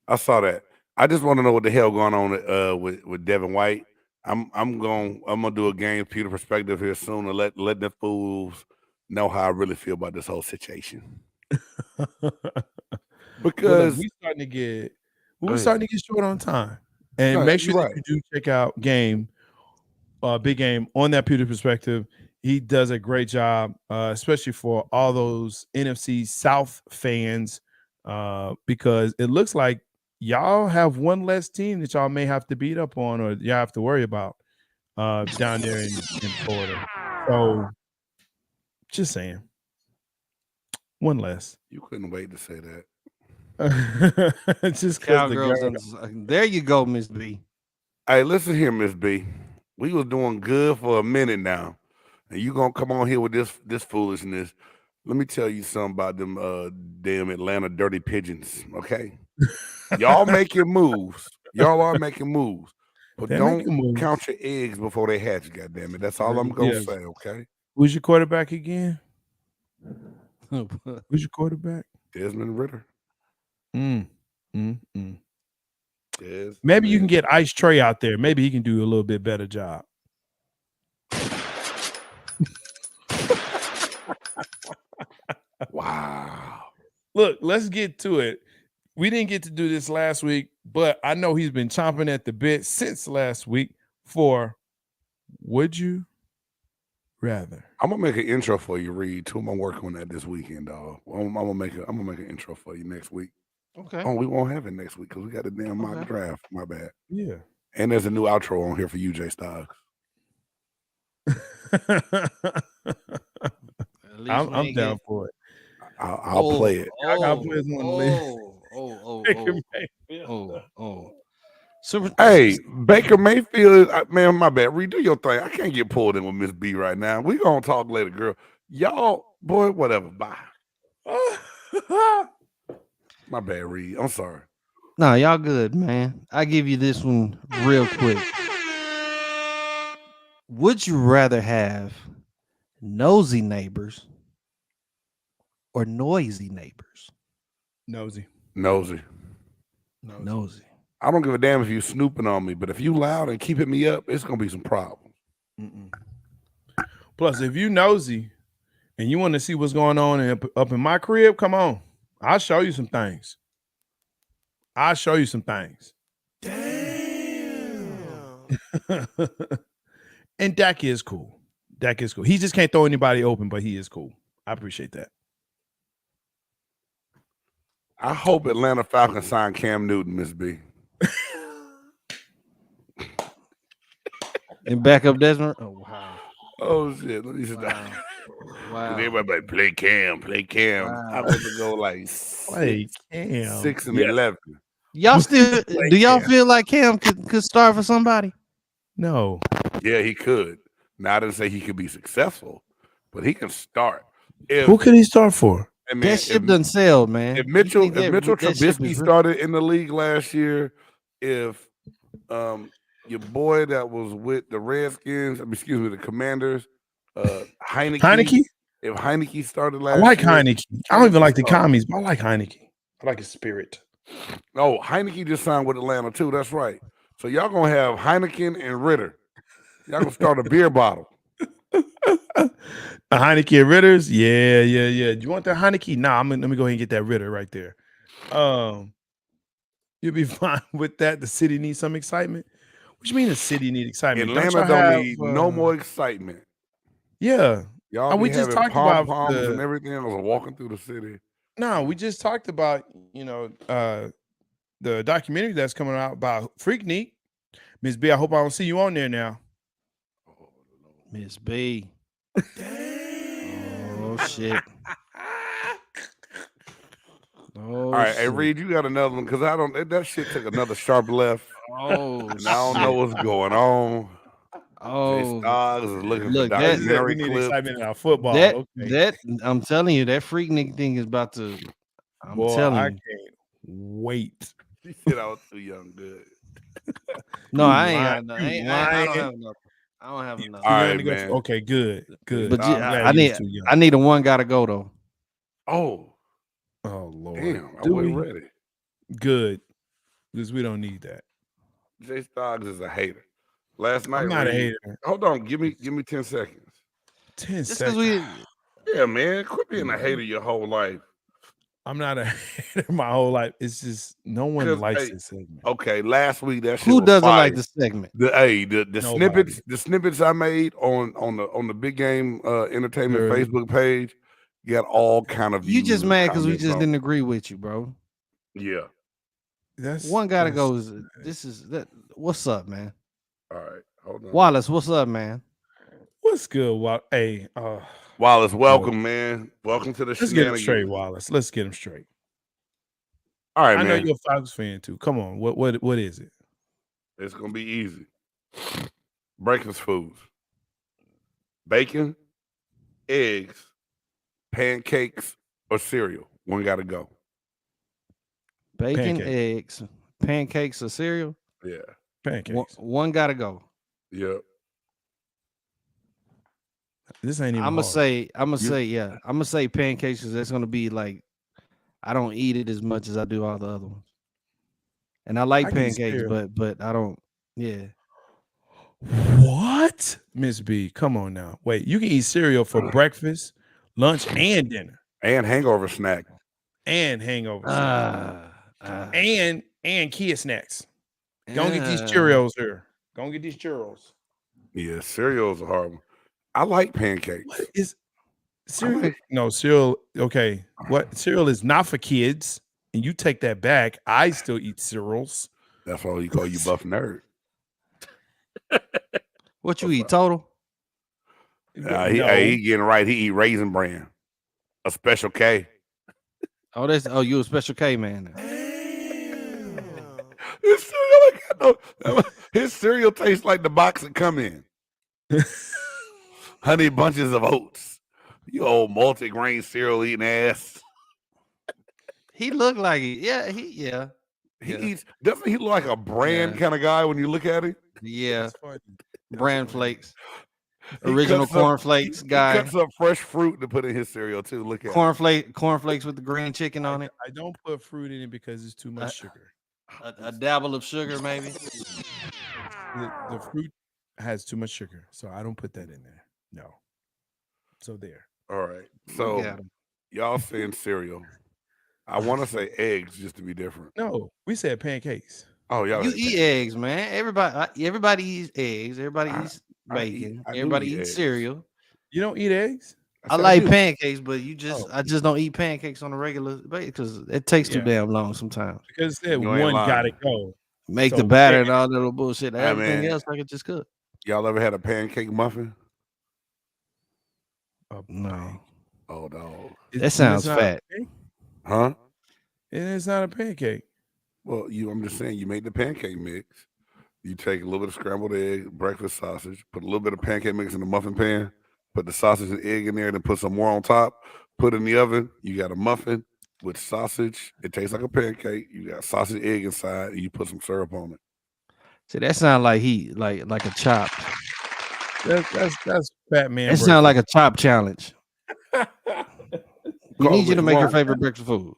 I saw that. I just want to know what the hell going on with Devin White. I'm gonna do a game Peter perspective here soon and let the fools know how I really feel about this whole situation. Because we're starting to get short on time. And No, make sure you're that right. you do check out Big Game on that Peter perspective. He does a great job, especially for all those NFC South fans, because it looks like y'all have one less team that y'all may have to beat up on or y'all have to worry about down there in Florida. So just saying. One less. You couldn't wait to say that. Just because the girl. There you go, Miss B. Hey, listen here, Miss B. We was doing good for a minute now, and you gonna come on here with this foolishness. Let me tell you something about them damn Atlanta dirty pigeons. Okay, y'all making moves. Y'all are making moves, but They're don't making moves. count your eggs before they hatch. Goddamn it, that's all I'm gonna Yes. say. Okay, Who's your quarterback again? Who's your quarterback? Desmond Ritter. Maybe you can get Ice Trey out there. Maybe he can do a little bit better job. Wow. Look, let's get to it. We didn't get to do this last week, but I know he's been chomping at the bit since last week for Would You Rather. I'm gonna make an intro for you, Reed. Too. I'm working on that this weekend, dog. I'm gonna make an intro for you next week. Okay. Oh, we won't have it next week because we got a damn mock draft. My bad. Yeah. And there's a new outro on here for you, Jay Stocks. I'm down for it. I'll play it. I got players on the list. Super. Hey, Baker Mayfield, man, my bad. Redo your thing. I can't get pulled in with Miss B right now. We gonna talk later, girl. Y'all, boy, whatever. Bye. My bad, Reed. I'm sorry. Nah, y'all good, man. I give you this one real quick. Would you rather have nosy neighbors or noisy neighbors? Nosy. Nosy. I don't give a damn if you snooping on me, but if you loud and keeping me up, it's gonna be some problems. Plus, if you nosy and you want to see what's going on up in my crib, come on. I'll show you some things. Damn. And Dak is cool. He just can't throw anybody open, but he is cool. I appreciate that. I hope Atlanta Falcons sign Cam Newton, Miss B. And backup Desmond. Oh wow. Oh shit. Let me sit down. Wow. Everybody play Cam. Wow. I want to go like 6 and 11. Y'all still do y'all feel like Cam could start for somebody? No. Yeah, he could. Now I didn't say he could be successful, but he can start. Who could he start for? That ship doesn't sell, man. If Mitchell Trubisky started in the league last year, if your boy that was with the Redskins, the Commanders, Heineke. If Heineke started last year. I like Heineke. I don't even like the commies, but I like Heineke. I like his spirit. Oh, Heineke just signed with Atlanta too. That's right. So y'all gonna have Heineken and Ritter. Y'all gonna start a beer bottle. A Heineke and Ritters? Yeah. Do you want that Heineke? Nah, let me go ahead and get that Ritter right there. You'll be fine with that. The city needs some excitement. What you mean the city needs excitement? Atlanta don't need no more excitement. Yeah. Y'all And be we just having talked pom about poms and the everything. I was walking through the city. no, we just talked about, the documentary that's coming out about Freaknik. Miss B, I hope I don't see you on there now. Miss B. Oh shit. Oh All right, hey shit. Reed, you got another one because I don't. That shit took another sharp left, Oh and I don't know what's going on. Jay Oh, Stoggs is looking for look, Oh, this is it. We documentary need clips. excitement in our football. that Okay. that I'm telling you, that Freaknik thing is about to. I'm Boy, telling I you. can't wait. He said I was too young. Good. No, You I ain't lying- got no. you I don't lying. have enough. I don't have enough. All Too right, young to go. man. Okay, good. Good. But I'm glad I you was need too young. I need a one gotta go though. Oh, Oh Lord. damn! I Do wasn't we? ready. Good. Because we don't need that. Jay Stoggs is a hater. Last night, I'm not a Reed, hater. hold on. Give me 10 seconds. 10 Just because seconds. we Yeah, man. Quit being a hater your whole life. I'm not a hater my whole life. It's just no one 'Cause, likes hey, this segment. Okay, last week that shit who was doesn't fire. like the segment? The Nobody. snippets I made on the Big Game Entertainment Sure. Facebook page got all kind of You views. just and mad because we comments just on didn't it. agree with you, bro. Yeah. One gotta that's- go. This is that. What's up, man? All right. Hold on. Wallace, what's up, man? What's good? Hey, Wallace, welcome, man. Welcome to the let's get him shenanigans. straight, Wallace. Let's get him straight. All right, I know man. you're a Falcons fan too. Come on. What is it? It's gonna be easy. Breakfast foods: bacon, eggs, pancakes, or cereal. One got to go. Bacon, Pancake. eggs, pancakes, or cereal. Yeah. Pancakes. One gotta go. Yep. This ain't even I'm hard. gonna say, yeah. I'm gonna say pancakes because that's gonna be like, I don't eat it as much as I do all the other ones. And I like I can eat pancakes, cereal. but I don't. Yeah. What? Miss B, come on now. Wait, you can eat cereal for breakfast, lunch, and dinner, And hangover snack. and hangover snacks, and kid snacks. Don't get these Cheerios here. Don't get these churros. Yeah, cereal's a hard one. I like pancakes. What is cereal? like- No, cereal. Okay. What cereal is not for kids, and you take that back. I still eat cereals. That's why you call you buff nerd. What you eat total? He No. getting right. He eat Raisin Bran, a Special K. Oh, you a Special K man. His cereal, ain't got no- his cereal tastes like the box it come in. Honey bunches of oats. You old multi-grain cereal eating ass. He looked like it. Yeah, He Yeah. eats. Doesn't he look like a brand Yeah. kind of guy when you look at him? Yeah. That's funny. Bran flakes. He Original cuts up- cornflakes He guy. cuts up fresh fruit to put in his cereal too. Look at him. Cornflakes with the green chicken on it. I don't put fruit in it because it's too much sugar. A dabble of sugar, maybe. The fruit has too much sugar, so I don't put that in there. No. So there. All right. Look So at 'em. y'all saying cereal. I want to say eggs just to be different. No, we said pancakes. Oh, y'all. You had eat eggs, man. Everybody eats eggs. Everybody eats I eat- bacon. I do Everybody eat eats eggs. cereal. You don't eat eggs? I said like do. pancakes, but Oh. I just don't eat pancakes on a regular basis because it takes too Yeah. damn long sometimes. Because that You ain't one lying. gotta go. Make So the batter egg- and all that little bullshit. Hey, Everything man. else I could just cook. Y'all ever had a pancake muffin? No, Oh no. that sounds fat. Huh? It's not a pancake. Well, I'm just saying, you make the pancake mix. You take a little bit of scrambled egg, breakfast sausage, put a little bit of pancake mix in the muffin pan, put the sausage and egg in there, then put some more on top, put it in the oven. You got a muffin with sausage. It tastes like a pancake. You got sausage, egg inside, and you put some syrup on it. See, that sounds like like a chop. That's fat man. That sounds like a chop challenge. We Call need you which to make your one? favorite breakfast food.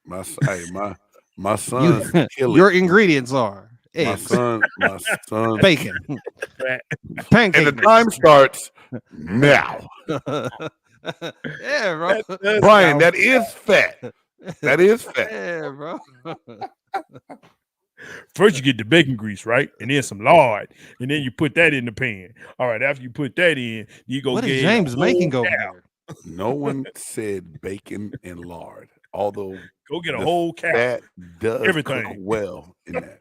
My son's You, killer. your ingredients are My eggs, son, bacon, and pancake. the time starts now. Yeah, bro. Brian, that is fat. That is fat. Yeah, bro. First, you get the bacon grease, right? And then some lard. And then you put that in the pan. All right, after you put that in, you go What get is a James whole making over cow. there? No one said bacon and lard, although Go get a the whole cow. fat does cook Everything. well in that.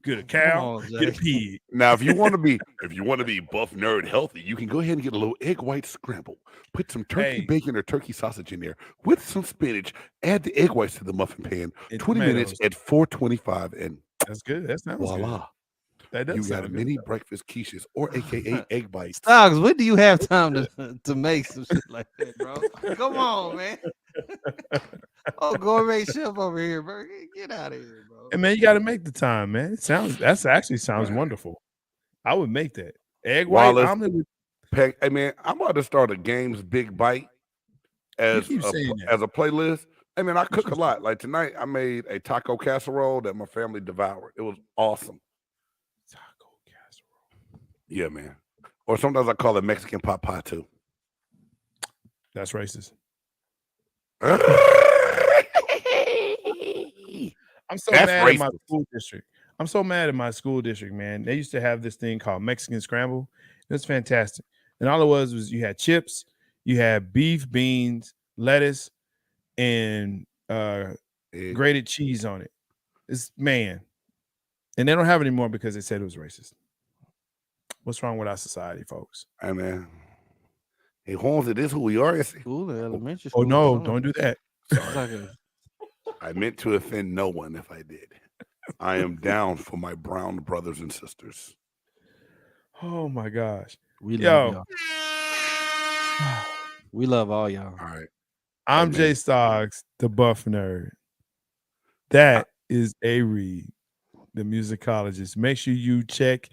Get a Come cow, on, get a Jay. pig. Now, if you want to be buff nerd healthy, you can go ahead and get a little egg white scramble. Put some turkey Hey. bacon or turkey sausage in there with some spinach. Add the egg whites to the muffin pan. And 20 minutes tomatoes. at 425, and That's good. That sounds good. voila, That does you got sound a good. mini breakfast quiches, or AKA egg bites. Stocks, when do you have time to make some shit like that, bro? Come on, man. Oh, gourmet chef over here, bro. Get out of here, bro. And man, you got to make the time, man. That's actually sounds Right. wonderful. I would make that egg white Wallace, omelet. With, Hey man, I'm about to start a games big bite as keep saying that. as a playlist. Hey man, I cook a lot. Like tonight, I made a taco casserole that my family devoured. It was awesome. taco casserole. Yeah, man. Or sometimes I call it Mexican pot pie too. That's racist. I'm so That's mad at my racist. school district. I'm so mad at my school district, man. They used to have this thing called Mexican scramble. It was fantastic. And all it was you had chips, you had beef, beans, lettuce, and Egg. grated cheese on it. It's man. And they don't have it anymore because they said it was racist. What's wrong with our society, folks? Hey man. Hey Holmes, it is who we are. Yes. School, elementary Oh school. no, I don't do that. It's like a, I meant to offend no one if I did. I am down for my brown brothers and sisters. Oh my gosh. we Yo. love y'all. We love all y'all. All right. I'm Hey, Jay man. Stoggs, the buff nerd. That is A Reed, the musicologist. Make sure you check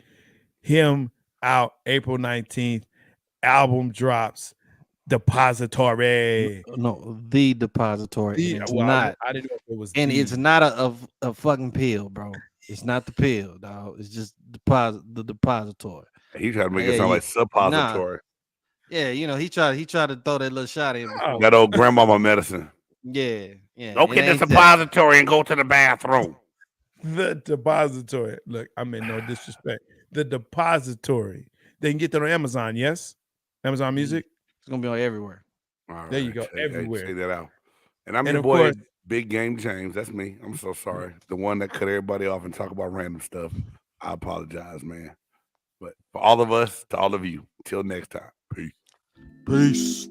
him out. April 19th. Album drops. Depository. No, the depository. And it's not, I didn't know if it was and the. it's not a fucking pill, bro. It's not the pill, dog. It's just the depository. He tried to make Yeah, it sound you- like suppository. Yeah, you know, he tried to throw that little shot in before. That old grandmama medicine. Yeah, yeah. Go it get the ain't that. suppository and go to the bathroom. The depository. Look, I mean no disrespect. The depository. They can get that on Amazon, yes? Amazon Music. It's gonna be on everywhere. All There you right, go, Check everywhere. that out. And I'm And your of boy, course- Big Game James. That's me. I'm so sorry. The one that cut everybody off and talk about random stuff. I apologize, man. But for all of us, to all of you, till next time. Peace. Peace.